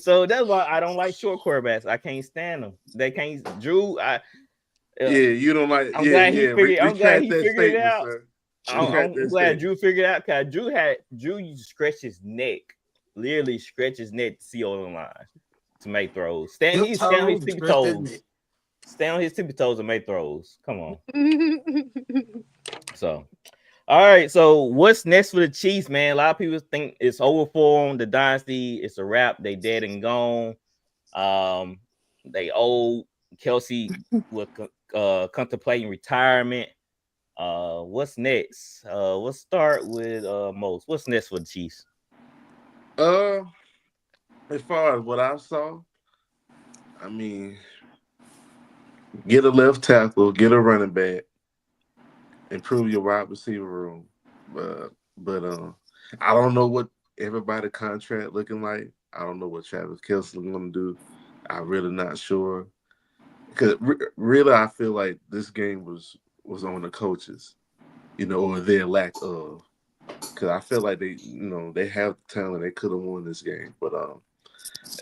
So that's why I don't like short quarterbacks. I can't stand them. They can't. Drew, you don't like. I'm glad he figured it out. Sir. I'm glad Drew figured it out because Drew used to stretch his neck, literally stretch his neck to see on the line to make throws. Stand on his tippy toes. Stand on his tippy toes and make throws. Come on. So, all right. So, what's next for the Chiefs, man? A lot of people think it's over for them. The dynasty, it's a wrap. They dead and gone. They old. Kelsey will contemplating retirement. What's next? Let's start with Mose. What's next for the Chiefs? As far as what I saw, I mean, get a left tackle, get a running back, improve your wide receiver room. But I don't know what everybody contract looking like. I don't know what Travis Kelce is going to do. I'm really not sure. Because really, I feel like this game was on the coaches, or their lack of. Because I feel like they have the talent. They could have won this game. But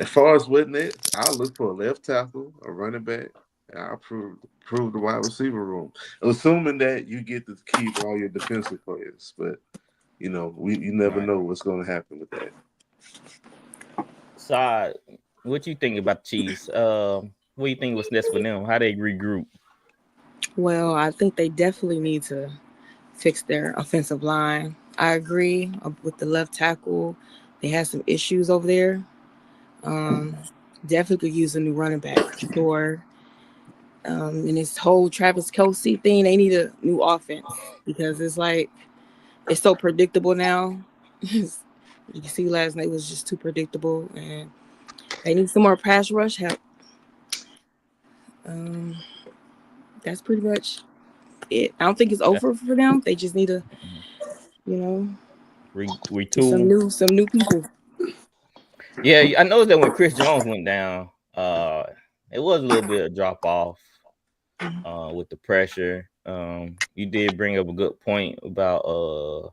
as far as winning it, I'll look for a left tackle, a running back, and I'll prove the wide receiver room. Assuming that you get to keep all your defensive players. But, you never know what's going to happen with that. So, what you think about the Chiefs? What do you think was next for them? How they regroup? Well, I think they definitely need to fix their offensive line. I agree with the left tackle. They had some issues over there. Definitely could use a new running back for sure. And this whole Travis Kelce thing, they need a new offense because it's like it's so predictable now. You can see last night was just too predictable, and they need some more pass rush help. That's pretty much it. I don't think it's over for them. They just need to, retool some new people. Yeah, I noticed that when Chris Jones went down, it was a little bit of drop off with the pressure. You did bring up a good point about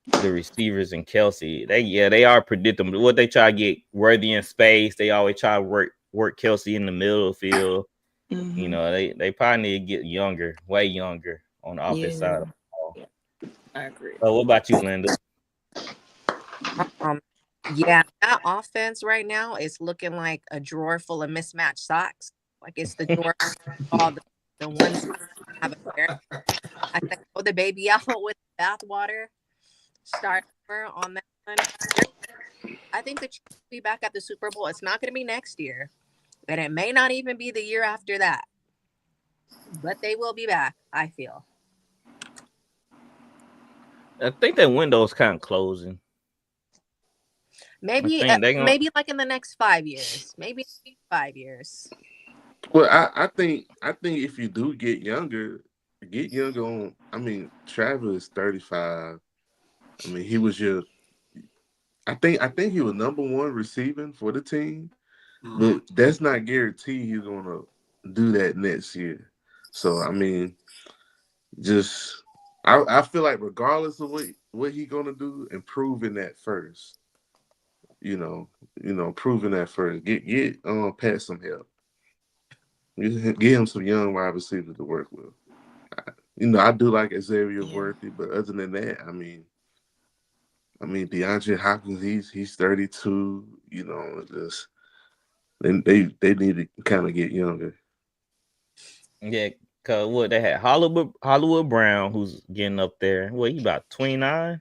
the receivers and Kelce. They are predictable. What they try to get Worthy in space, they always try to work Kelce in the middle of the field. Mm-hmm. They probably need to get younger, way younger on the offense side of the ball. I agree. What about you, Linda? Yeah, that offense right now is looking like a drawer full of mismatched socks. Like it's the drawer all the ones have it there. I think throw the baby out with bathwater. Start on that one. I think the Chiefs will be back at the Super Bowl. It's not going to be next year, and it may not even be the year after that. but they will be back, I feel. I think that window's kind of closing. Maybe maybe like in the next 5 years. Maybe 5 years. Well, I think if you do get younger on. I mean, Travis 35. I mean, he was your. I think he was number one receiving for the team, but that's not guaranteed he's gonna do that next year. So I mean, just I feel like regardless of what he gonna do, improving that first. Proving that first. Get Pat some help. Get him some young wide receivers to work with. I do like Xavier Worthy, but other than that, I mean DeAndre Hopkins, he's 32. Just they need to kind of get younger. Yeah, cause what they had Hollywood Brown, who's getting up there. What, he about 29?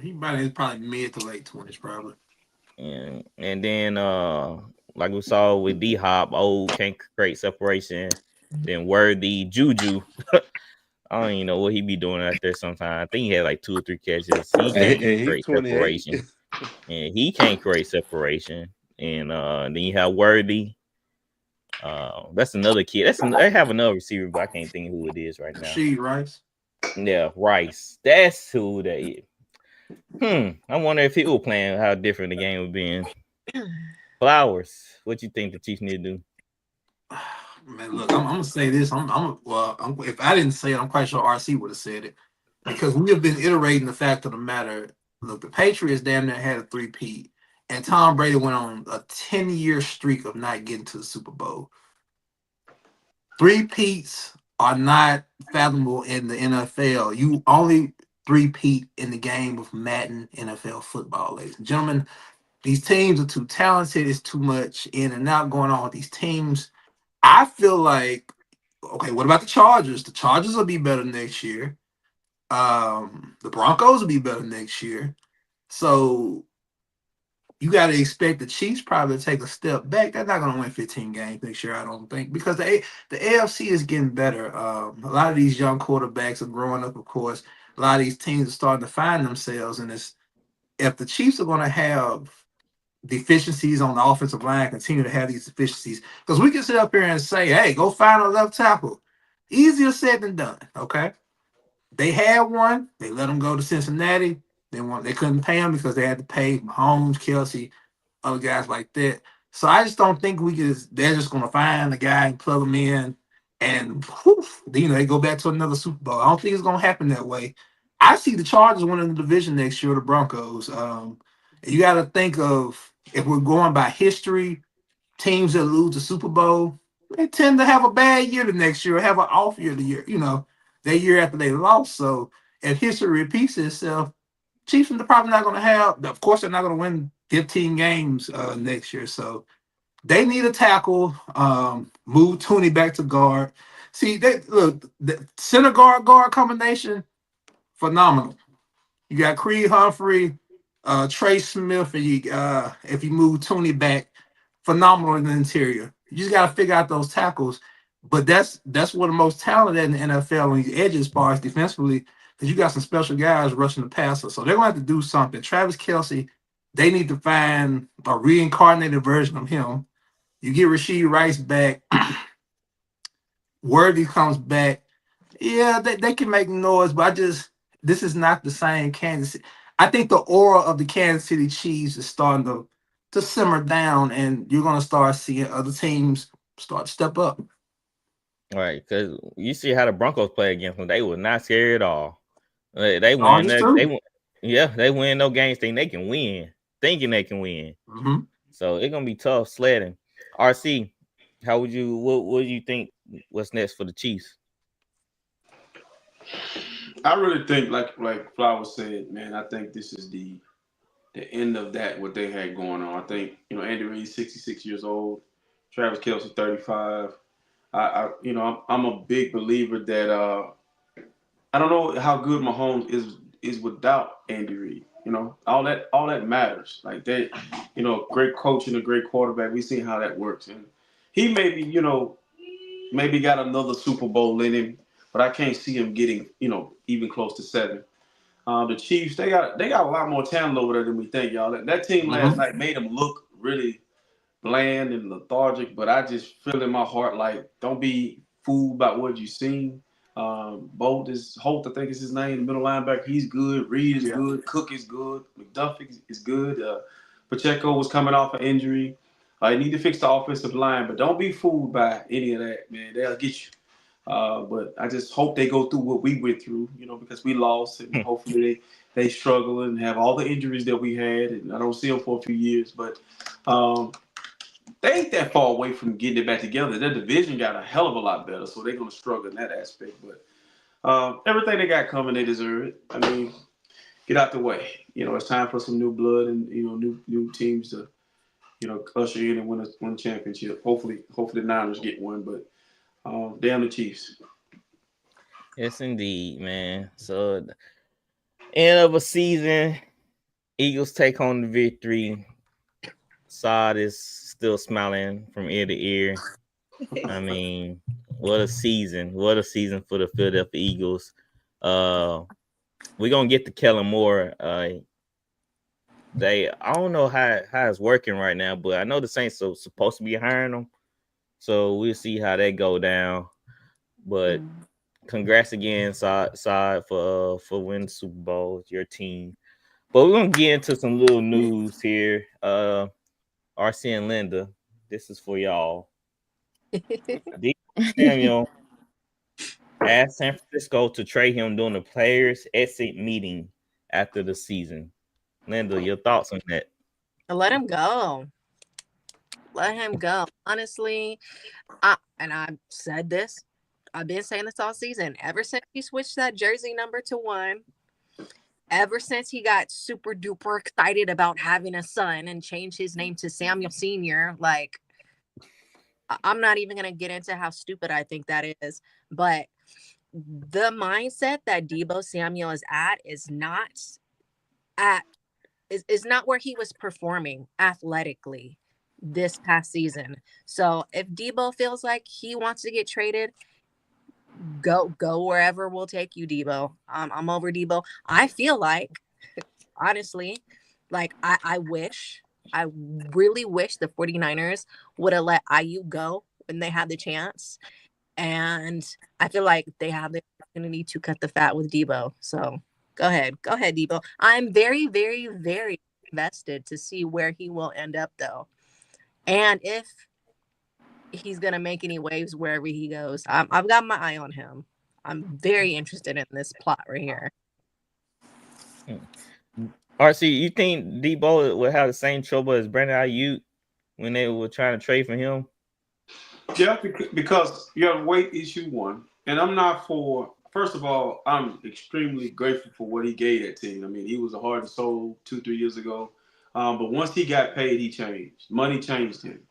He probably mid to late 20s, probably. And then like we saw with D Hop, can't create separation. Then Worthy, Juju. I don't even know what he be doing out there sometimes. I think he had like 2 or 3 catches. He can't create separation. And he can't create separation. And then you have Worthy. That's another kid. They have another receiver, but I can't think who it is right now. Rasheed Rice. Yeah, Rice. That's who that is. I wonder if he was playing, how different the game would be. Flowers. What you think the Chiefs need to do? Man, look, I'm gonna say this. If I didn't say it, I'm quite sure RC would have said it, because we have been iterating the fact of the matter. Look, the Patriots damn near had a 3-peat, and Tom Brady went on a 10-year streak of not getting to the Super Bowl. 3-peats are not fathomable in the NFL. You only 3-peat in the game of Madden NFL football, ladies and gentlemen. These teams are too talented. It's too much in and out going on with these teams. I feel like, okay, what about the Chargers? The Chargers will be better next year. The Broncos will be better next year. So you got to expect the Chiefs probably to take a step back. They're not going to win 15 games next year, I don't think, because the AFC is getting better. A lot of these young quarterbacks are growing up, of course. A lot of these teams are starting to find themselves. And if the Chiefs are going to have deficiencies on the offensive line, continue to have these deficiencies, because we can sit up here and say, hey, go find a left tackle. Easier said than done, okay? They had one. They let him go to Cincinnati. They couldn't pay him because they had to pay Mahomes, Kelsey, other guys like that. So I just don't think they're just going to find a guy and plug him in and they go back to another Super Bowl. I don't think it's going to happen that way. I see the Chargers winning the division next year, the Broncos. You got to think of, if we're going by history, teams that lose the Super Bowl, they tend to have a bad year the next year, or have an off year that year after they lost. So if history repeats itself, Chiefs are probably not going to have, of course, they're not going to win 15 games next year. So they need a tackle, move Tooney back to guard. See, the center guard combination, phenomenal. You got Creed Humphrey, Trey Smith, and if you move Tooney back, phenomenal in the interior. You just got to figure out those tackles. But that's one of the most talented in the NFL on these edges, as far as defensively, because you got some special guys rushing the passer. So they're going to have to do something. Travis Kelce, they need to find a reincarnated version of him. You get Rasheed Rice back. Worthy comes back. Yeah, they can make noise, but this is not the same Kansas City. I think the aura of the Kansas City Chiefs is starting to simmer down, and you're going to start seeing other teams start to step up. Right, because you see how the Broncos play against them. They were not scared at all. They win. They win no games thinking they can win. Mm-hmm. So it's gonna be tough sledding. RC, what do you think? What's next for the Chiefs? I really think, like Flowers said, man, I think this is the end of that, what they had going on. I think, Andy Reid, 66 years old, Travis Kelce, 35. I'm a big believer that I don't know how good Mahomes is without Andy Reid. All that matters. Like that, great coach and a great quarterback. We've seen how that works, and he may be, maybe got another Super Bowl in him, but I can't see him getting, even close to 7. The Chiefs, they got a lot more talent over there than we think, y'all. That team last night made them look really bland and lethargic, but I just feel in my heart like don't be fooled by what you've seen. Holt, I think is his name, the middle linebacker. He's good. Reed is good. Cook is good. McDuffie is good. Pacheco was coming off an injury. You need to fix the offensive line, but don't be fooled by any of that, man. They'll get you. But I just hope they go through what we went through, because we lost, and hopefully they struggle and have all the injuries that we had, and I don't see them for a few years. But they ain't that far away from getting it back together. Their division got a hell of a lot better, so they're going to struggle in that aspect. But everything they got coming, they deserve it. I mean, get out the way. It's time for some new blood and new teams to usher in and win a championship. Hopefully the Niners get one, but damn the Chiefs. Yes, indeed, man. So end of a season, Eagles take home the victory. Saad is still smiling from ear to ear. I mean, what a season. What a season for the Philadelphia Eagles. We're going to get to Kellen Moore. I don't know how it's working right now, but I know the Saints are supposed to be hiring him. So we'll see how that go down. But congrats again, Saad, for winning the Super Bowl, your team. But we're going to get into some little news here. RC and Linda, this is for y'all. Deebo Samuel asked San Francisco to trade him during the players' exit meeting after the season. Linda, your thoughts on that? Let him go. Let him go. Honestly, I've said this. I've been saying this all season. Ever since he switched that jersey number to 1, ever since he got super duper excited about having a son and changed his name to Samuel Sr., like, I'm not even going to get into how stupid I think that is. But the mindset that Deebo Samuel is at is not where he was performing athletically this past season. So if Deebo feels like he wants to get traded, go wherever will take you, Deebo. I'm over Deebo. I feel like, honestly, like I really wish the 49ers would have let IU go when they had the chance. And I feel like they have the opportunity to cut the fat with Deebo. So go ahead, Deebo. I'm very, very, very invested to see where he will end up, though. And if he's going to make any waves wherever he goes. I've got my eye on him. I'm very interested in this plot right here. RC, you think Deebo will have the same trouble as Brandon Ayuk when they were trying to trade for him? Yeah, because you have weight issue 1. And I'm not for, first of all, I'm extremely grateful for what he gave that team. I mean, he was a heart and soul 2-3 years ago. But once he got paid, he changed. Money changed him.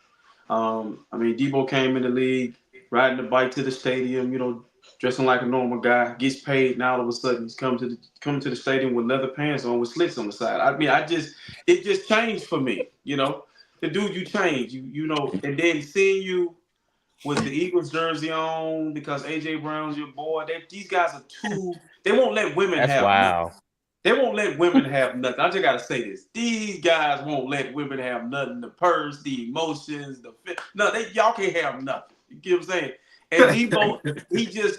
I mean, Deebo came in the league, riding the bike to the stadium, dressing like a normal guy, gets paid, now all of a sudden he's coming to the stadium with leather pants on with slits on the side. I mean, it just changed for me, The dude, you change, and then seeing you with the Eagles jersey on because AJ Brown's your boy. These guys are too. They won't let women That's have. wow. Nothing. They won't let women have nothing. I just gotta say this: these guys won't let women have nothing. The purse, the emotions, y'all can't have nothing. You get what I'm saying? And Deebo,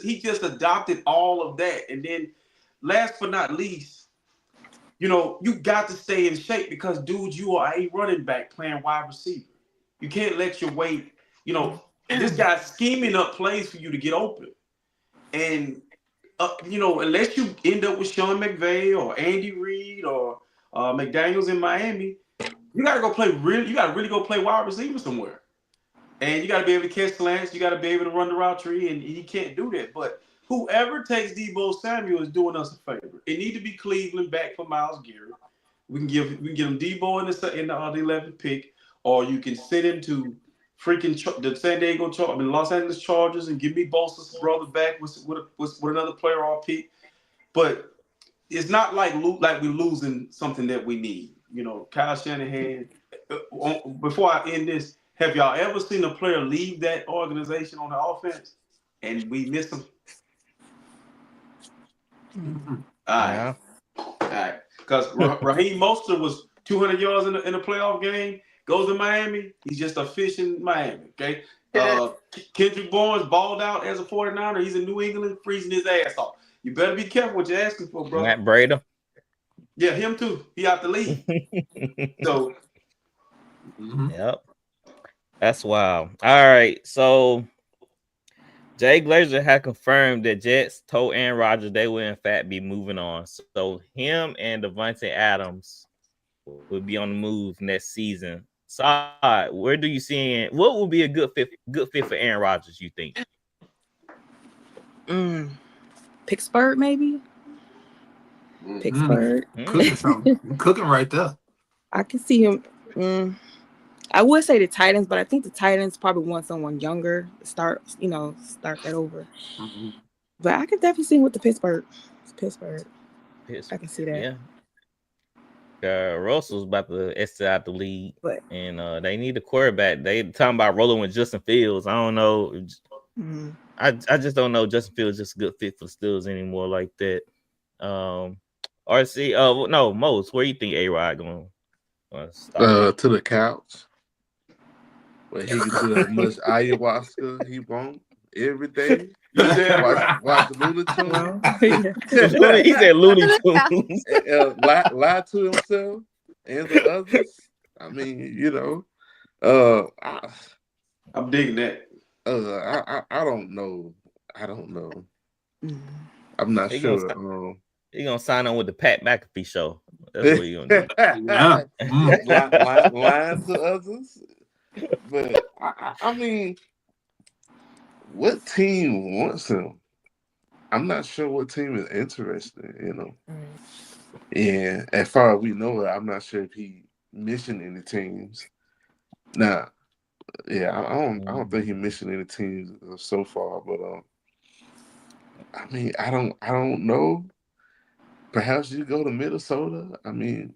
he just adopted all of that. And then, last but not least, you got to stay in shape because, dude, you are a running back playing wide receiver. You can't let your weight. This guy's scheming up plays for you to get open, and. Unless you end up with Sean McVay or Andy Reid or McDaniels in Miami, you got to go play You got to really go play wide receiver somewhere, and you got to be able to catch slants. You got to be able to run the route tree, and he can't do that. But whoever takes Deebo Samuel is doing us a favor. It need to be Cleveland back for Myles Garrett. We can get him Deebo in the 11th pick, or you can send him to freaking the Los Angeles Chargers and give me Bosa's brother back with another player I'll pick. But it's not like we're losing something that we need. Kyle Shanahan, before I end this, Have y'all ever seen a player leave that organization on the offense and we miss him? Mhm. All Yeah. right. Because Raheem Mostert was 200 yards in a playoff game, goes to Miami. He's just a fish in Miami, okay? Kendrick Bourne balled out as a 49er. He's in New England, freezing his ass off. You better be careful what you're asking for, bro. Matt Breda. Yeah, him too. He out the league. So, Yep. That's wild. All right. So Jay Glazer had confirmed that Jets told Aaron Rodgers they will in fact be moving on. So him and Devontae Adams will be on the move next season. Saad, where do you see what would be a good fit for Aaron Rodgers, you think? Pittsburgh, maybe. Pittsburgh. Cooking something. Cooking right there. I can see him. I would say the Titans, but I think the Titans probably want someone younger to start that over. But I could definitely see him with the Pittsburgh. I can see that. Yeah. Russell's about to exit out the league, and they need a quarterback. They talking about rolling with Justin Fields. I don't know. I just don't know. Justin Fields is just a good fit for the Steelers anymore like that. RC. No, Mose. Where you think A-Rod going to start? To the couch. Where he can do as much ayahuasca he wants every day. Watch the Looney Tunes. He said Looney Tunes. Lie to himself and the others. I mean, I'm digging that. I don't know. I'm not sure. He's gonna sign on with the Pat McAfee show. That's what he's gonna do. Lying to others. But I mean, what team wants him? I'm not sure what team is interested, And as far as we know, I'm not sure if he missing any teams. Nah, yeah, I don't think he missing any teams so far. But I mean, I don't know. Perhaps you go to Minnesota. I mean,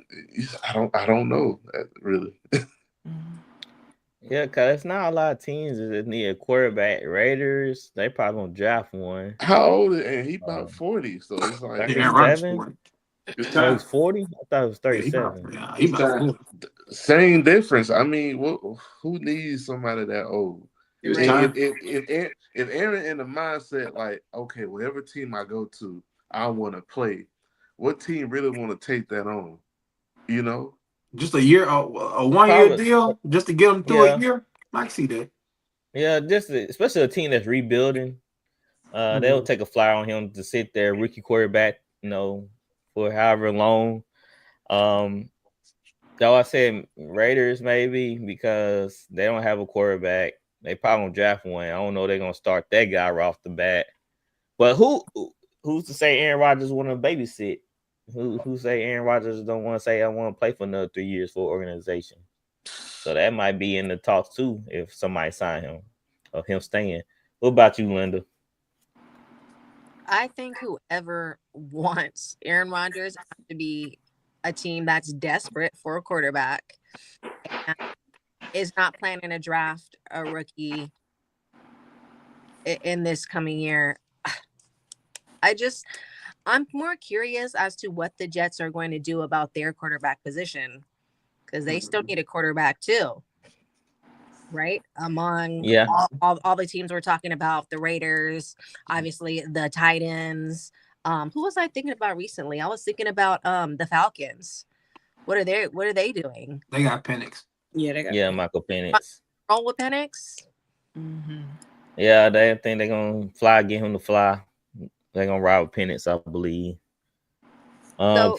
I don't know really. Yeah, because it's not a lot of teams that need a quarterback. Raiders, they probably gonna draft one. How old is he? And he about 40, so it's like 37. He's 40? I thought it was 37. Yeah, he about 40. Same difference. I mean, who needs somebody that old? If Aaron in the mindset like, okay, whatever team I go to, I want to play. What team really want to take that on? Just a year, a 1 year deal, just to get them through a year. I can see that. Yeah, especially a team that's rebuilding. They'll take a flyer on him to sit there, rookie quarterback, for however long. Though I said Raiders maybe because they don't have a quarterback. They probably won't draft one. I don't know they're gonna start that guy right off the bat. But who's to say Aaron Rodgers want to babysit? Who say Aaron Rodgers don't want to say I want to play for another 3 years for an organization? So that might be in the talks too if somebody sign him or him staying. What about you, Linda? I think whoever wants Aaron Rodgers has to be a team that's desperate for a quarterback and is not planning to draft a rookie in this coming year. I'm more curious as to what the Jets are going to do about their quarterback position because they still need a quarterback too, right? Among all the teams we're talking about, the Raiders, obviously the Titans. Who was I thinking about recently? I was thinking about the Falcons. What are they doing? They got Penix. Yeah, they got Michael Penix. Roll with Penix. Yeah, they think they're gonna get him to fly. They're gonna ride with Penix, I believe. So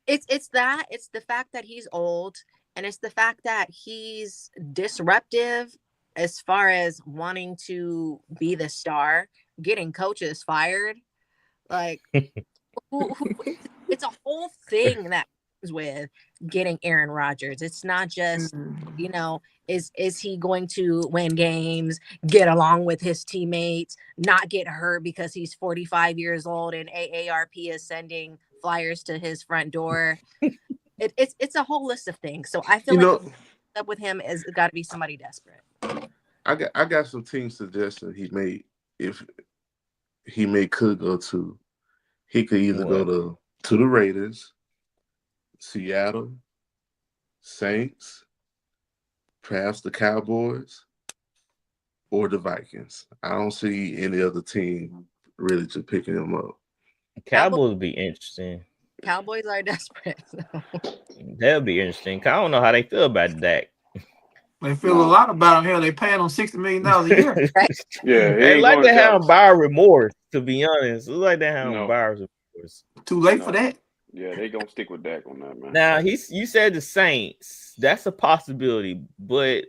it's the fact that he's old, and it's the fact that he's disruptive as far as wanting to be the star, getting coaches fired. Like, it's a whole thing that comes with getting Aaron Rodgers. It's not just, is he going to win games, get along with his teammates, not get hurt because he's 45 years old and AARP is sending flyers to his front door. It's a whole list of things. So I feel up with him is got to be somebody desperate. I got some team suggestions if could go to. He could either go to the Raiders, Seattle, Saints, perhaps the Cowboys, or the Vikings. I don't see any other team really to picking him up. Cowboys would be interesting. Cowboys are desperate. So. That'll be interesting. I don't know how they feel about Dak. They feel a lot about him here. They paying him $60 million a year. Yeah, They like to have buyer remorse, to be honest. It's like they have buyer's remorse. Too late for that. Yeah, they gonna stick with Dak on that, man. Now you said the Saints. That's a possibility, but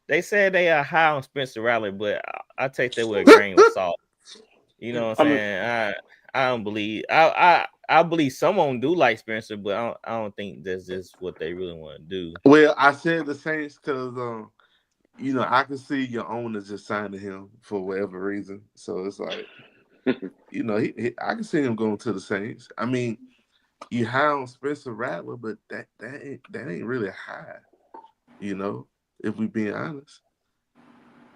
they said they are high on Spencer Rattler, but I take that with a grain of salt. You know what I'm saying? I don't believe I believe someone do like Spencer, but I don't think that's just what they really want to do. Well, I said the Saints because I can see your owners just signing him for whatever reason. So it's like, I can see him going to the Saints. I mean, you high on Spencer Rattler, but that ain't really high. If we being honest.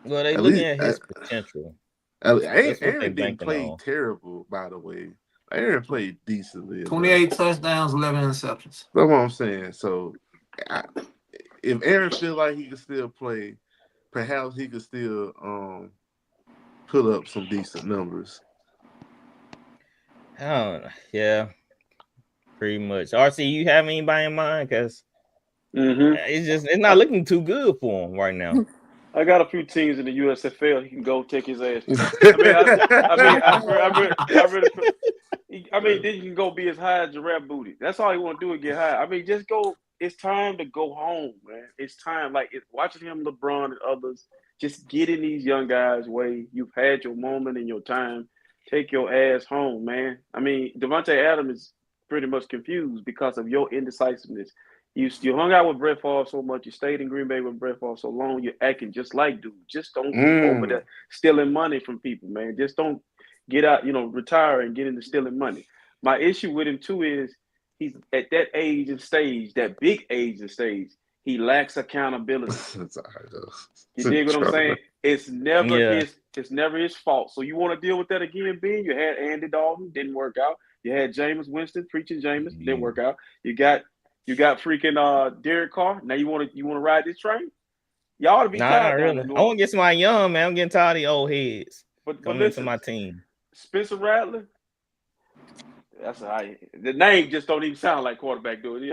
Well, they looking at his potential. Aaron didn't play terrible, by the way. Aaron played decently. 28 touchdowns, 11 interceptions. That's what I'm saying. So, if Aaron feel like he can still play, perhaps he could still put up some decent numbers. Yeah, pretty much. RC, you have anybody in mind? Because it's not looking too good for him right now. I got a few teams in the USFL. He can go take his ass. Then you can go be as high as Giraffe Booty. That's all he want to do is get high. I mean, just go. It's time to go home, man. It's time. Like watching him, LeBron and others, just get in these young guys' way. You've had your moment and your time. Take your ass home, man. I mean, Devontae Adams is pretty much confused because of your indecisiveness. You hung out with Brett Favre so much. You stayed in Green Bay with Brett Favre so long. You're acting just like dude. Just don't get over there stealing money from people, man. Just don't get out, retire and get into stealing money. My issue with him, too, is he's at that age and stage, that big age and stage, he lacks accountability. You dig what I'm saying? It's never his fault. So you want to deal with that again, Ben? You had Andy Dalton, didn't work out. You had Jameis Winston, preaching Jameis, didn't work out. You got freaking Derek Carr. Now you want to ride this train? Y'all ought to be tired. Not really. I want to get somebody young, man. I'm getting tired of the old heads. But listen, to my team. Spencer Rattler. That's the name just don't even sound like quarterback, dude.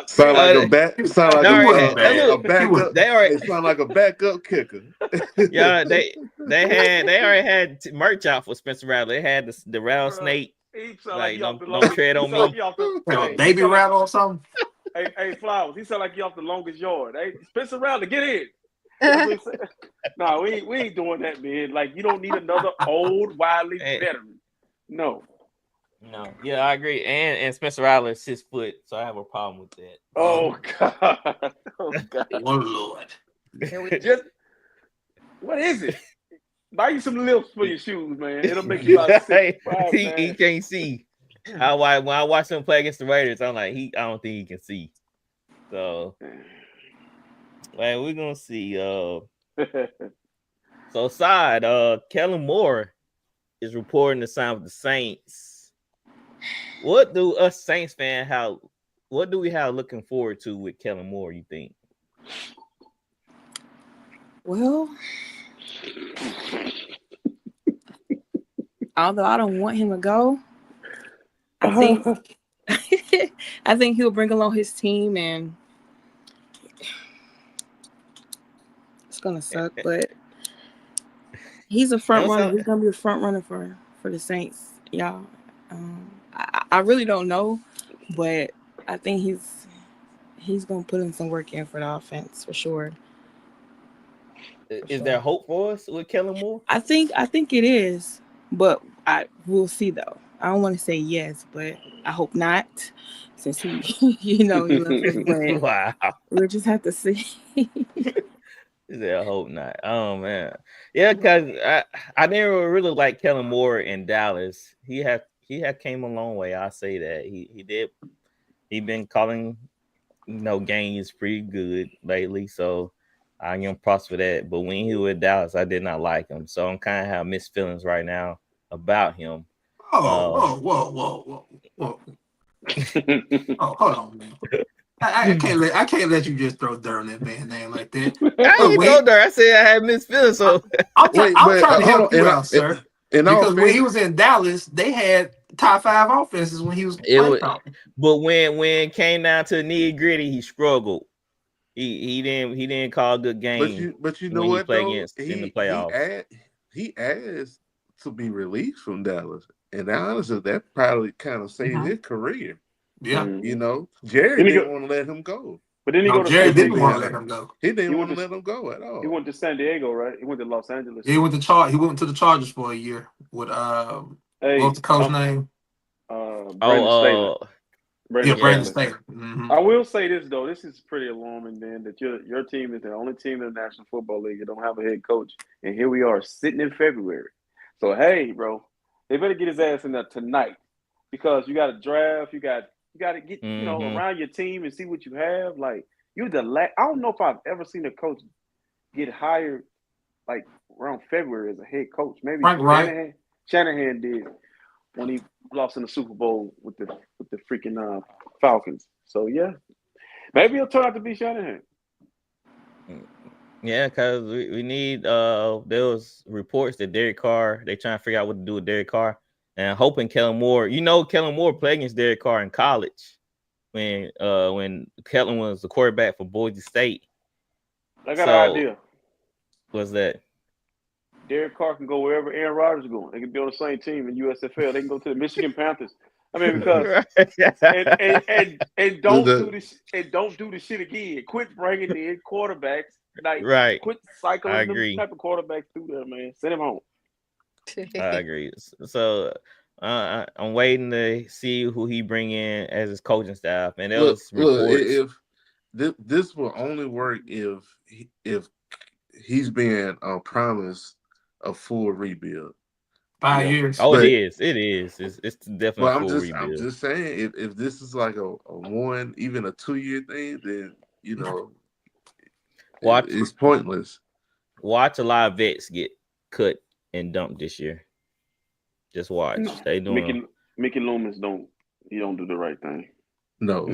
Sound like a backup. It sound like a backup kicker. Yeah, they already had merch out for Spencer Rattler. They had the rattlesnake. Like don't tread on me. Baby rattle or something. Hey, Flowers. He sound like you off the longest yard. Hey, Spencer Rattler, get in. No, we ain't doing that, man. Like you don't need another old wily veteran. No. Yeah, I agree. And Spencer Rattler is 6 foot, so I have a problem with that. Oh God. Oh Lord. What is it? Buy you some lifts for your shoes, man. It'll make you about 6'5", he can't see. When I watch him play against the Raiders, I'm like, I don't think he can see. So, well, we're gonna see. So, Kellen Moore is reporting to sign with the Saints. What do us Saints fans what do we have looking forward to with Kellen Moore, you think? Well, although I don't want him to go, I think he'll bring along his team, and it's gonna suck, but he's a front runner. He's gonna be a front runner for the Saints, y'all. I really don't know, but I think he's gonna put in some work in for the offense for sure. Is there hope for us with Kellen Moore? I think it is, but we'll see though. I don't want to say yes, but I hope not, since he loves his brand. Wow. We'll just have to see. I hope not. Oh man, yeah, because I didn't really like Kellen Moore in Dallas. He had came a long way. I say that he did. He been calling gains pretty good lately. So I give him props for that. But when he was at Dallas, I did not like him. So I'm kind of have mixed feelings right now about him. Whoa. Oh, hold on, man. I can't let you just throw dirt on that man's name like that. I ain't throw dirt. I said I had mixed feelings. So I'm trying to help you out, sir. Because when fairness, he was in Dallas, they had top 5 offenses when he was playing. But when it came down to the nitty gritty, he struggled. He didn't call a good game. But you know what though? In the playoffs. He asked to be released from Dallas, and honestly, that probably kind of saved his career. Yeah, you know, Jerry didn't want to let him go. But then Jerry didn't want to let him go. He didn't want to let him go at all. He went to San Diego, right? He went to Los Angeles. He went to the Chargers for a year with what's the coach name? Brandon Staley. I will say this though, this is pretty alarming, man. That your team is the only team in the National Football League that don't have a head coach, and here we are sitting in February. So hey, bro, they better get his ass in there tonight because you got to draft, you got to get around your team and see what you have. Like I don't know if I've ever seen a coach get hired like around February as a head coach. Maybe Shanahan did when he lost in the Super Bowl with the freaking Falcons. So yeah, maybe it'll turn out to be Shanahan. Yeah, because we need. There was reports that Derek Carr. They trying to figure out what to do with Derek Carr, and hoping Kellen Moore. Kellen Moore played against Derek Carr in college when Kellen was the quarterback for Boise State. I got an idea. What's that? Derek Carr can go wherever Aaron Rodgers is going. They can be on the same team in USFL. They can go to the Michigan Panthers. I mean, because and don't do the shit again. Quit bringing in quarterbacks. Like, quit cycling them type of quarterbacks through there, man. Send him home. I agree. So I'm waiting to see who he bring in as his coaching staff. And if this will only work if he's being promised a full rebuild. 5 years. Oh, it is. It's definitely a full rebuild. I'm just saying, if this is like a 1, even a 2-year thing, then it's pointless. Watch a lot of vets get cut and dumped this year. Just watch. They doing Mickey Loomis don't do the right thing. No.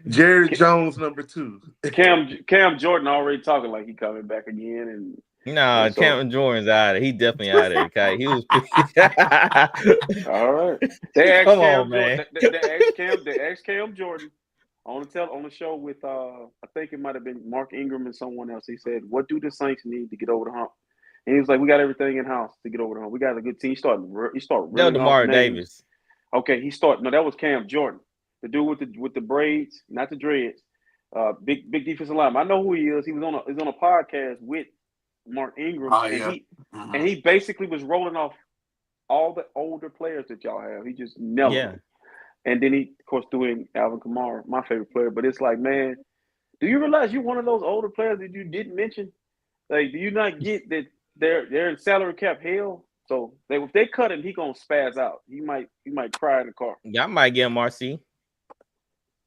Jerry Jones number 2. Cam Jordan already talking like he coming back again and Cam Jordan's out of it. He definitely out of it. He was all right. They asked Cam Jordan on the show with I think it might have been Mark Ingram and someone else. He said, "What do the Saints need to get over the hump?" And he was like, "We got everything in house to get over the hump. We got a good team." He started. That was DeMar Davis. Okay, No, that was Cam Jordan, the dude with the braids, not the dreads. Big defensive lineman. I know who he is. He was on a podcast with Mark Ingram, and he basically was rolling off all the older players that y'all have. He just nailed them. And then he, of course, threw in Alvin Kamara, my favorite player. But it's like, man, do you realize you're one of those older players that you didn't mention? Like, do you not get that they're in salary cap hell? So if they cut him, he gonna spaz out. He might cry in the car. Y'all might get him, RC.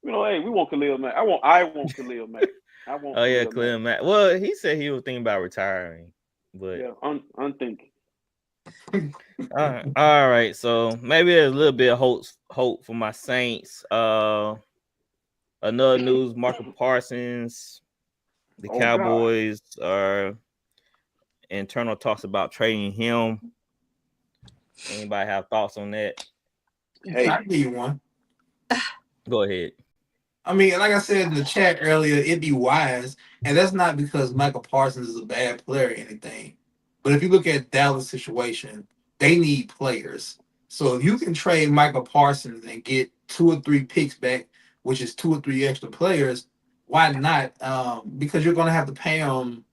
Hey, we want Khalil Mack. I want Khalil Mack. Khalil Mack. Well, he said he was thinking about retiring, but unthinking. All right, so maybe there's a little bit of hope for my Saints. Another news: Marcus Parsons, the Cowboys are internal talks about trading him. Anybody have thoughts on that? Hey, I give you one. Go ahead. I mean, like I said in the chat earlier, it'd be wise, and that's not because Michael Parsons is a bad player or anything. But if you look at Dallas' situation, they need players. So if you can trade Michael Parsons and get 2 or 3 picks back, which is 2 or 3 extra players, why not? Because you're going to have to pay them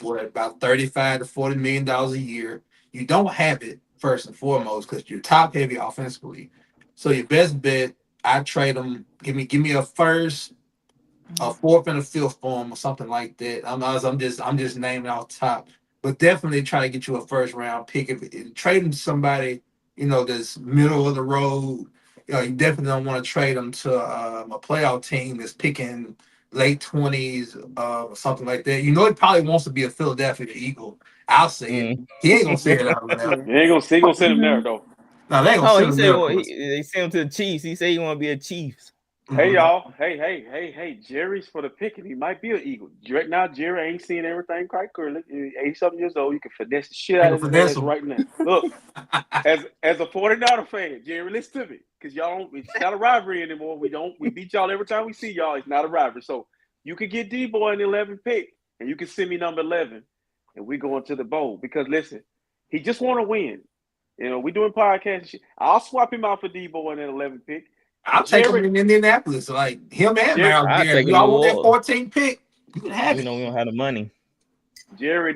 about $35 to $40 million a year. You don't have it first and foremost because you're top heavy offensively. So your best bet, I trade them. Give me a first, a 4th, and a 5th for them or something like that. I'm just naming off top. But definitely try to get you a 1st round pick. Trade him to somebody, that's middle of the road, you definitely don't want to trade him to a playoff team that's picking late 20s or something like that. He probably wants to be a Philadelphia Eagle. I'll say it. He ain't gonna say it out loud. You ain't gonna send him there though. No, they ain't gonna Oh, send he him said there. they sent him to the Chiefs. He said he want to be a Chiefs. Hey y'all, hey, Jerry's for the picking. He might be an Eagle. Right now, Jerry ain't seeing everything quite clearly. 80-something years old. You can finesse the shit out of his ass right now. Look, as a 49er fan, Jerry, listen to me. Because y'all it's not a rivalry anymore. We beat y'all every time we see y'all. It's not a rivalry. So you can get Deebo in the 11th pick, and you can send me number 11, and we going to the bowl. Because listen, he just want to win. We doing podcasts and shit. I'll swap him out for Deebo in that 11th pick. I'll take him in Indianapolis, like him and Miles I'll Garrett. take You him all to want that war. 14 pick? You can have We it. know we don't have the money. Jerry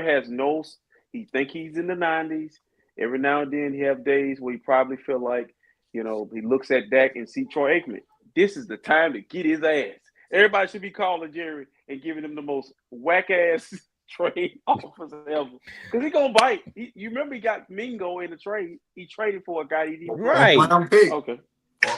has no. He think he's in the 90s. Every now and then he have days where he probably feel like, he looks at Dak and see Troy Aikman. This is the time to get his ass. Everybody should be calling Jerry and giving him the most whack ass trade offers ever. Because he gonna bite. You remember he got Mingo in the trade. He traded for a guy he didn't Right. Round pick. Okay.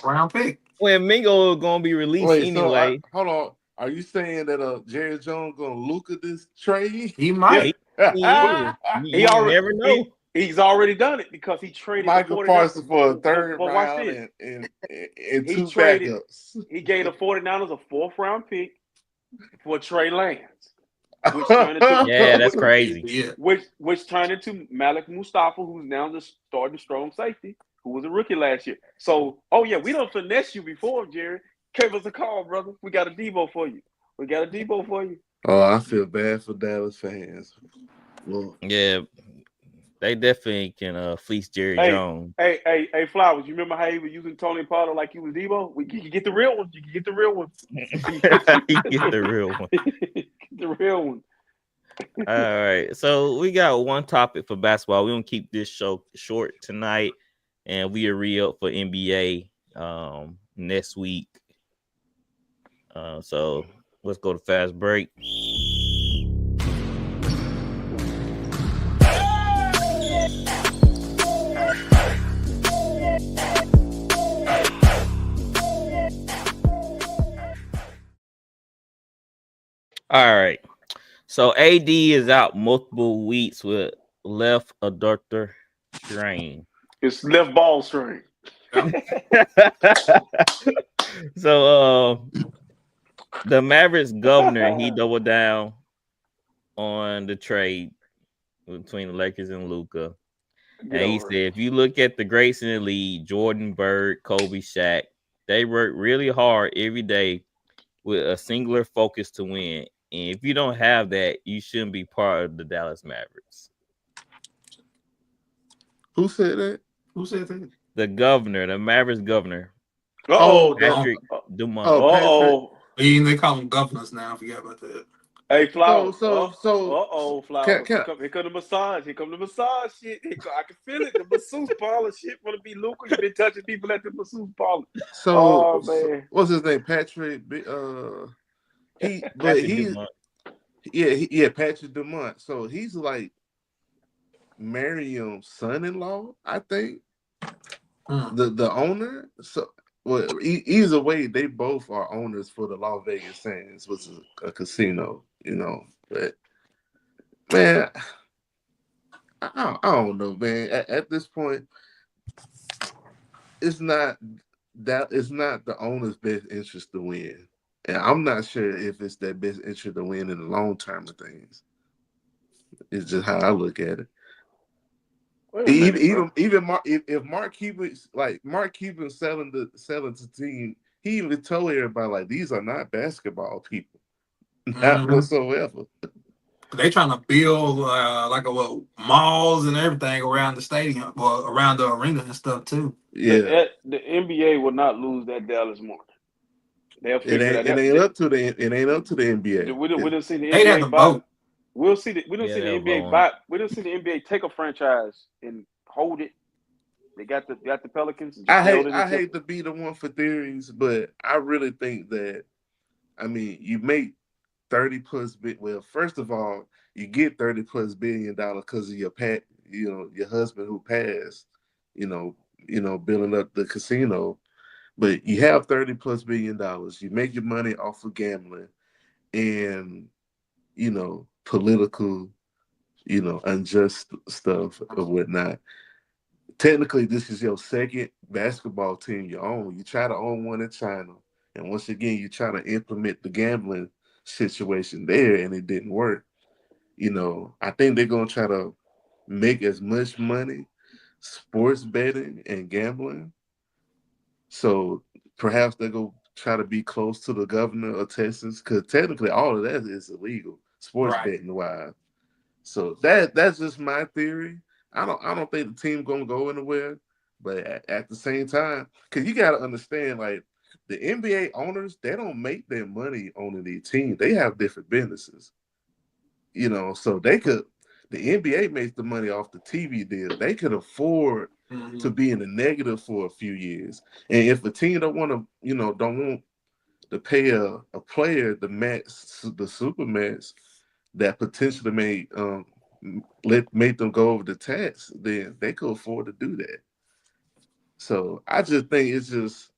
Round pick. When Mingo is gonna be released anyway. So hold on. Are you saying that Jerry Jones gonna look at this trade? He might. He is. You never know. He's already done it because he traded Michael Parsons for a third watch round this. and He two traded. backups. He gave the 49ers a 4th round pick for Trey Lance, which turned into Yeah, that's crazy. Yeah. which turned into Malik Mustafa, who's now the starting strong safety, who was a rookie last year. So, we don't finesse you before, Jerry. Give us a call, brother. We got a Deebo for you. Oh, I feel bad for Dallas fans. Well, Yeah, they definitely can fleece Jerry Jones. Hey, Flowers, you remember how he was using Tony Pollard like he was Deebo? You can get the real one. He get the real one. The real one. All right. So we got one topic for basketball. We're gonna keep this show short tonight, and we are re-up for NBA next week. So let's go to fast break. All right. So AD is out multiple weeks with left adductor strain. It's left ball strain. So the Mavericks governor, he doubled down on the trade between the Lakers and Luka. And he said, if you look at the greats in the league, Jordan, Bird, Kobe, Shaq, they work really hard every day with a singular focus to win. And if you don't have that, you shouldn't be part of the Dallas Mavericks. who said that? The governor, the Mavericks governor, Patrick Dumont. Uh-oh. They call them governors now. I forgot about that. Hey, Flowers. So Flowers. Here come the massage. Here come the massage shit. I can feel it. The masseuse parlor shit want to be Luka. You've been touching people at the masseuse parlor. So, man. What's his name? Patrick. Patrick Dumont. So he's like Miriam's son-in-law, I think. The owner. So, either way, they both are owners for the Las Vegas Sands, which is a casino, But man, I don't know, man. At this point, it's not the owner's best interest to win, and I'm not sure if it's their best interest to win in the long term of things. It's just how I look at it. Even Mark Cuban selling the team, he even told everybody like these are not basketball people, not whatsoever. They trying to build malls and everything around the stadium, or around the arena and stuff too. Yeah, the NBA will not lose that Dallas market. They'll figure it ain't up to the NBA. We don't see the They have NBA to vote. We don't see the NBA buy. We don't see the NBA take a franchise and hold it. They got the Pelicans. I hate to be the one for theories, but I really think that you make 30+ well, first of all, you get $30+ billion because of your your husband who passed, building up the casino. But you have $30+ billion. You make your money off of gambling and political, unjust stuff or whatnot. Technically, this is your second basketball team you own. You try to own one in China, and once again, you try to implement the gambling situation there, and it didn't work. I think they're gonna try to make as much money sports betting and gambling. So perhaps they're gonna try to be close to the governor of Texas, because technically all of that is illegal, sports Right. betting wise. So that's just my theory. I don't think the team gonna go anywhere, but at the same time, because you got to understand, like the NBA owners, they don't make their money owning their team. They have different businesses, so they could. The NBA makes the money off the TV deal. They could afford to be in the negative for a few years, and if a team don't want to, don't want to pay a player the super max that potentially make them go over the tax, then they could afford to do that. So I just think it's just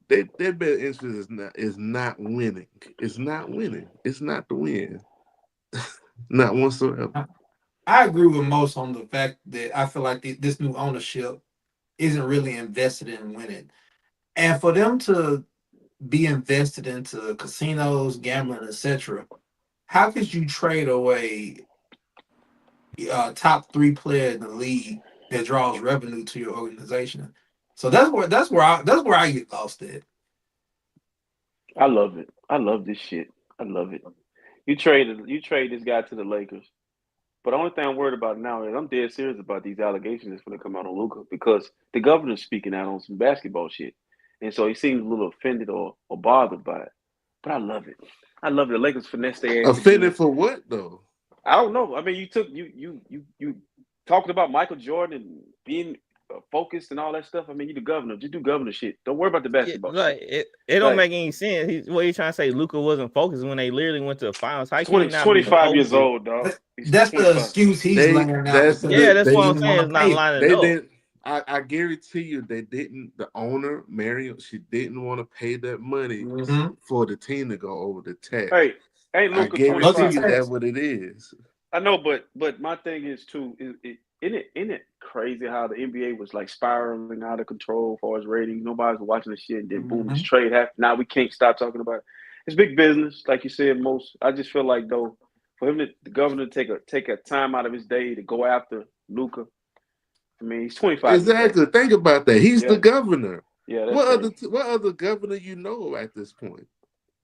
their best interest is not winning. It's not winning. It's not the win. Not whatsoever. I agree with most on the fact that I feel like this new ownership isn't really invested in winning. And for them to be invested into casinos, gambling, etc., how could you trade away top 3 player in the league that draws revenue to your organization? So that's where I get lost at. I love it. I love this shit. I love it. You trade this guy to the Lakers. But the only thing I'm worried about now is I'm dead serious about these allegations that's going to come out on Luka, because the governor's speaking out on some basketball shit. And so he seems a little offended or bothered by it. But I love it. I love it. The Lakers finesse their ass. Offended for what though? I don't know. I mean, you talking about Michael Jordan and being focused and all that stuff. I mean, you the governor. Just do governor shit. Don't worry about the basketball like shit. it don't make any sense. What you trying to say? Luka wasn't focused when they literally went to the finals. How can 25 years old, dog. That's the excuse he's laying out. That's what I'm saying. It's not lining up. Didn't. I guarantee you, they didn't. The owner, Marion, she didn't want to pay that money for the team to go over the tax. Hey, ain't Luka 25? I guarantee you that's what it is. I know, but my thing is too. Isn't it crazy how the NBA was like spiraling out of control as far as ratings? Nobody's watching the shit, and then boom, this trade happened. Now we can't stop talking about it. It's big business, like you said. I just feel like though, for him the governor to take a time out of his day to go after Luka. I mean, he's 25. Exactly. Think about that. He's the governor. Yeah. What other governor you know at this point?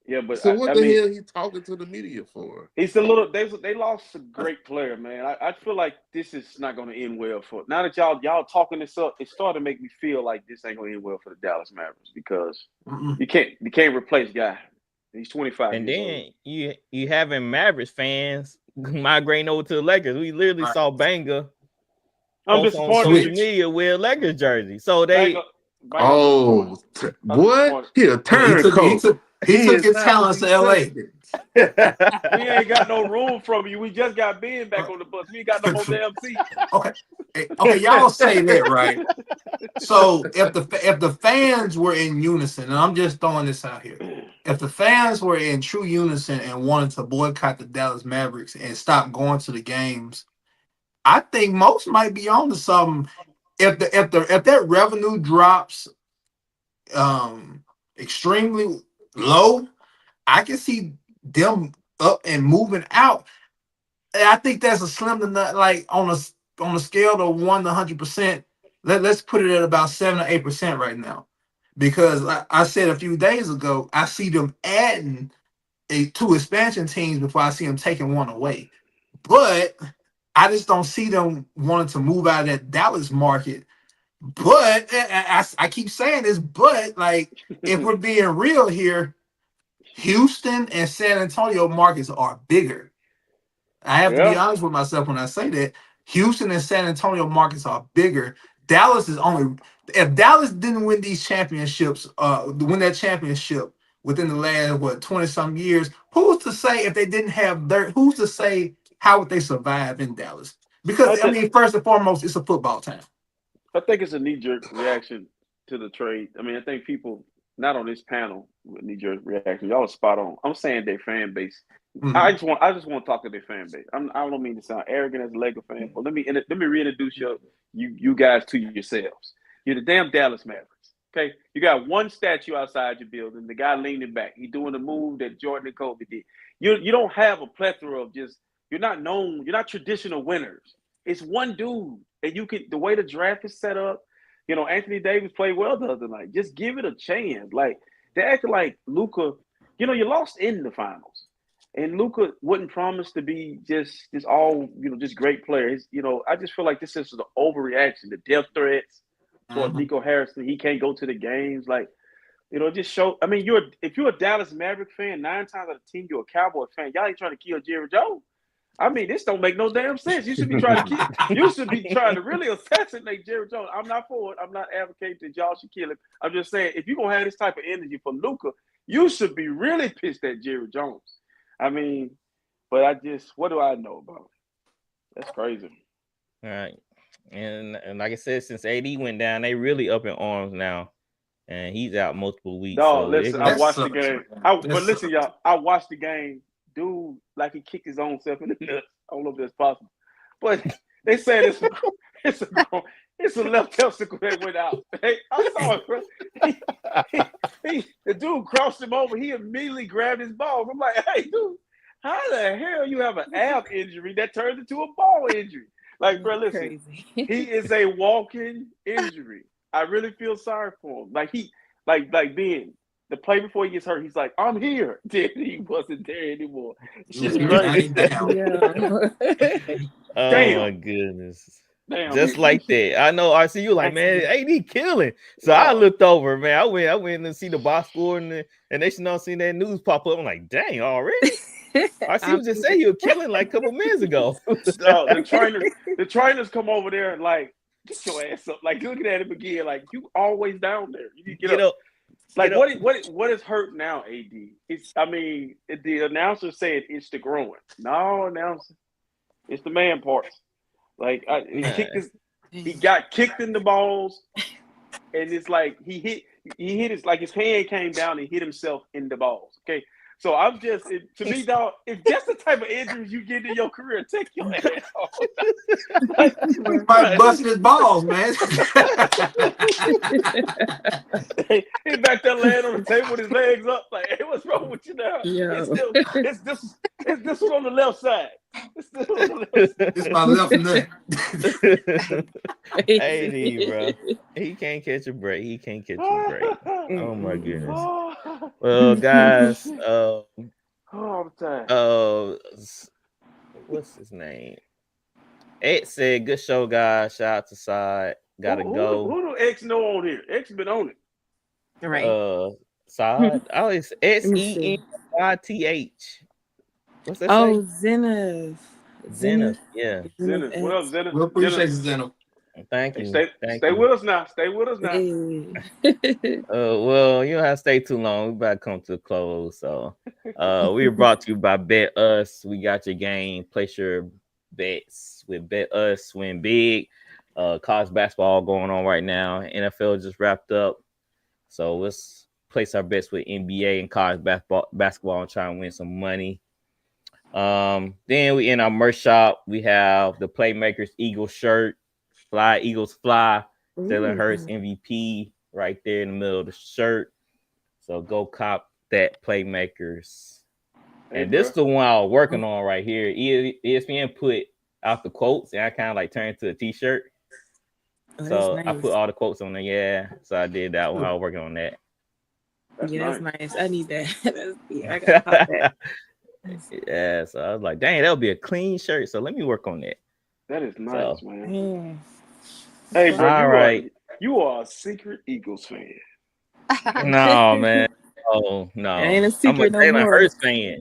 Yeah, but so what the hell he talking to the media for? He's a little. They lost a great player, man. I feel like this is not going to end well for. Now that y'all talking this up, it started to make me feel like this ain't going to end well for the Dallas Mavericks, because you can't replace guy. He's 25. And then you having Mavericks fans migrating over to the Lakers. We literally saw Banga on social media with Lakers jersey. So they what? He a turncoat. He took his talents to LA. We ain't got no room from you. We just got Ben back on the bus. We ain't got no more damn seat. Okay, y'all say that, right? So if the fans were in unison, and I'm just throwing this out here, if the fans were in true unison and wanted to boycott the Dallas Mavericks and stop going to the games, I think most might be on to something. If that revenue drops extremely low, I can see them up and moving out. And I think that's a slim to nut, like on a scale of 1 to 100%. Let's put it at about 7 or 8% right now, because I said a few days ago I see them adding 2 expansion teams before I see them taking one away. But I just don't see them wanting to move out of that Dallas market. But I keep saying this, but like if we're being real here, Houston and San Antonio markets are bigger. I have to be honest with myself when I say that. Houston and San Antonio markets are bigger. Dallas is only, if Dallas didn't win these championships, win that championship within the last 20-some years, who's to say if they didn't have who's to say how would they survive in Dallas? Because I mean, first and foremost, it's a football town. I think it's a knee-jerk reaction to the trade. I mean, I think people, not on this panel, with knee-jerk reaction. Y'all are spot on. I'm saying their fan base. I just want to talk to their fan base. I don't mean to sound arrogant as a Laker fan, but let me reintroduce you guys to yourselves. You're the damn Dallas Mavericks. Okay, you got one statue outside your building. The guy leaning back. He's doing the move that Jordan and Kobe did. You don't have a plethora of just. You're not known. You're not traditional winners. It's one dude, and you can. The way the draft is set up, you know, Anthony Davis played well the other night. Just give it a chance. Like they acted like Luka. You know, you lost in the finals, and Luka wouldn't promise to be just all just great players. You know, I just feel like this is the overreaction. The death threats towards Nico Harrison. He can't go to the games. Like, you know, just show. I mean, if you're a Dallas Maverick fan, 9 times out of 10 you're a Cowboy fan. Y'all ain't trying to kill Jerry Jones. I mean, this don't make no damn sense. You should be trying to really assassinate Jerry Jones. I'm not for it. I'm not advocating that y'all should kill him. I'm just saying, if you're gonna have this type of energy for Luka, you should be really pissed at Jerry Jones. I mean, but what do I know about him? That's crazy. All right. And like I said, since AD went down, they really up in arms now. And he's out multiple weeks. No, so listen, I watched the game. But listen, y'all, I watched the game. Dude, like he kicked his own self in the nuts. I don't know if that's possible, but they said it's a left testicle that went out. Hey, I saw it, bro. The dude crossed him over. He immediately grabbed his balls. I'm like, hey, dude, how the hell you have an ab injury that turns into a ball injury? Like, bro, listen, Crazy. he is a walking injury. I really feel sorry for him. Like being the play before he gets hurt, he's like, I'm here. Then he wasn't there anymore. Shit's crazy. Oh my goodness. Damn. Just like that. I know. I see you like, man, AD killing. So I looked over, man. I went and see the box score and next thing I seen that news pop up. I'm like, dang, already? I see you just say you were killing like a couple minutes ago. The trainers come over there and like, get your ass up. Like looking at him again, like you always down there. You need to get up. Like what is hurt now, AD? The announcer said it's the groin. No, announcer, it's the man parts. Like he got kicked in the balls, and it's like he hit his hand came down and hit himself in the balls. Okay. So I'm just, to me, dog, if that's the type of injuries you get in your career, take your ass off. He might bust his balls, man. He back there laying on the table with his legs up, like, hey, what's wrong with you now? Yeah. It's this one on the left side. It's my left nut. AD, bro. He can't catch a break. Oh my goodness. Well, guys, what's his name? Ed said, "Good show, guys. Shout out to Side. Gotta go." Who do X know on here? X been on it, Right? Side. Oh, it's SENYTH. What's that? Oh, Zenith. Yeah. Zenith. What up, Zenith? We appreciate Zenith. Thank you. Stay with us now. Stay with us now. Well, you don't have to stay too long. We about to come to a close. So we were brought to you by Bet Us. We got your game. Place your bets with Bet Us. Win big. College basketball going on right now. NFL just wrapped up. So let's place our bets with NBA and college basketball and try and win some money. Then we in our merch shop. We have the Playmakers Eagles shirt. Fly Eagles Fly, Jalen Hurts MVP right there in the middle of the shirt. So go cop that, Playmakers. And this is the one I was working on right here. ESPN put out the quotes, and I kind of like turned into a t-shirt. So nice. I put all the quotes on there. Yeah, so I did that one. I was working on that. That's nice. I need that. I gotta pop that. Yeah, so I was like, dang, that'll be a clean shirt. So let me work on that. That is nice, man. Hey, bro, all right. You are a secret Eagles fan. No, man. Oh no, ain't a secret. I'm a Jalen Hurts fan.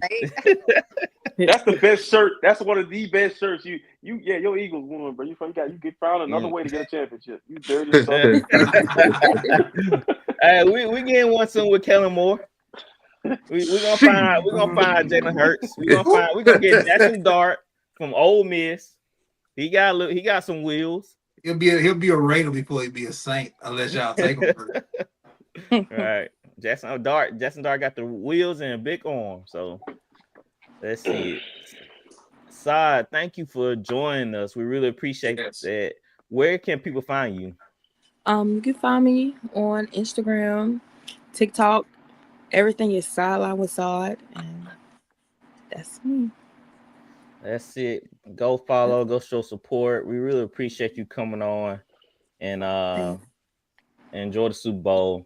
That's the best shirt. That's one of the best shirts. Your Eagles won, bro. You get found another way to get a championship. You dirty son. Hey, we getting one soon with Kellen Moore. We're gonna find Jalen Hurts. We're gonna get Jackson Dart from Ole Miss. He got some wheels. He'll be a Raider before he be a Saint, unless y'all take him first. Right. Jackson Dart got the wheels and a big arm. So let's see it. Saad, thank you for joining us. We really appreciate that. Where can people find you? You can find me on Instagram, TikTok. Everything is Sideline with Saad, and that's me. That's it. Go follow, go show support. We really appreciate you coming on and enjoy the Super Bowl.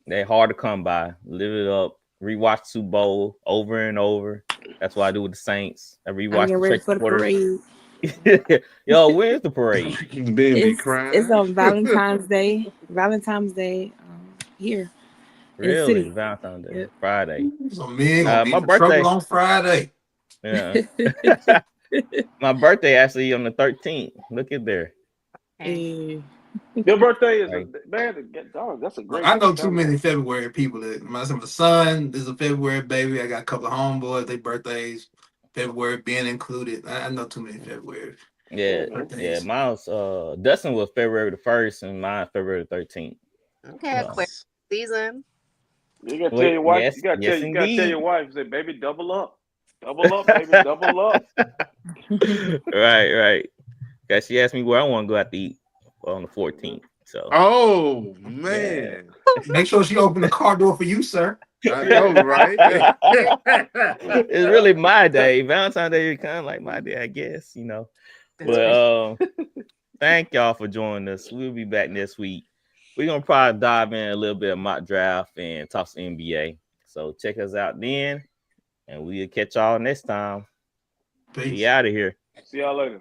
They're hard to come by. Live it up. Rewatch the Super Bowl over and over. That's what I do with the Saints. I I'm rewatch getting the ready Tracy for the Porter. parade. Yo, where's the parade? Ben be crying. It's on Valentine's Day. Here in the Really? city. Valentine's Day. Yep. Friday. So me gonna be My in birthday. trouble on Friday. Yeah. My birthday actually on the 13th. Look at there. Hey. Your birthday is Right. dog. That's a great. I know too many February people. My son is a February baby. I got a couple of homeboys. Their birthdays, February being included. I know too many February. Yeah. birthdays. Mine's Dustin was February the 1st and mine February the 13th. Okay, So. quick season. You gotta tell your wife. Yes, you gotta indeed. tell your wife. Say, baby, double up, baby, double up. Right. Cause she asked me where I want to go out to eat on the 14th. So. Oh man! Make sure she open the car door for you, sir. I know, right? It's really my day. Valentine's Day is kind of like my day, I guess. But thank y'all for joining us. We'll be back next week. We're gonna probably dive in a little bit of mock draft and talk some NBA. So check us out then, and we'll catch y'all next time. Peace. Be out of here. See y'all later.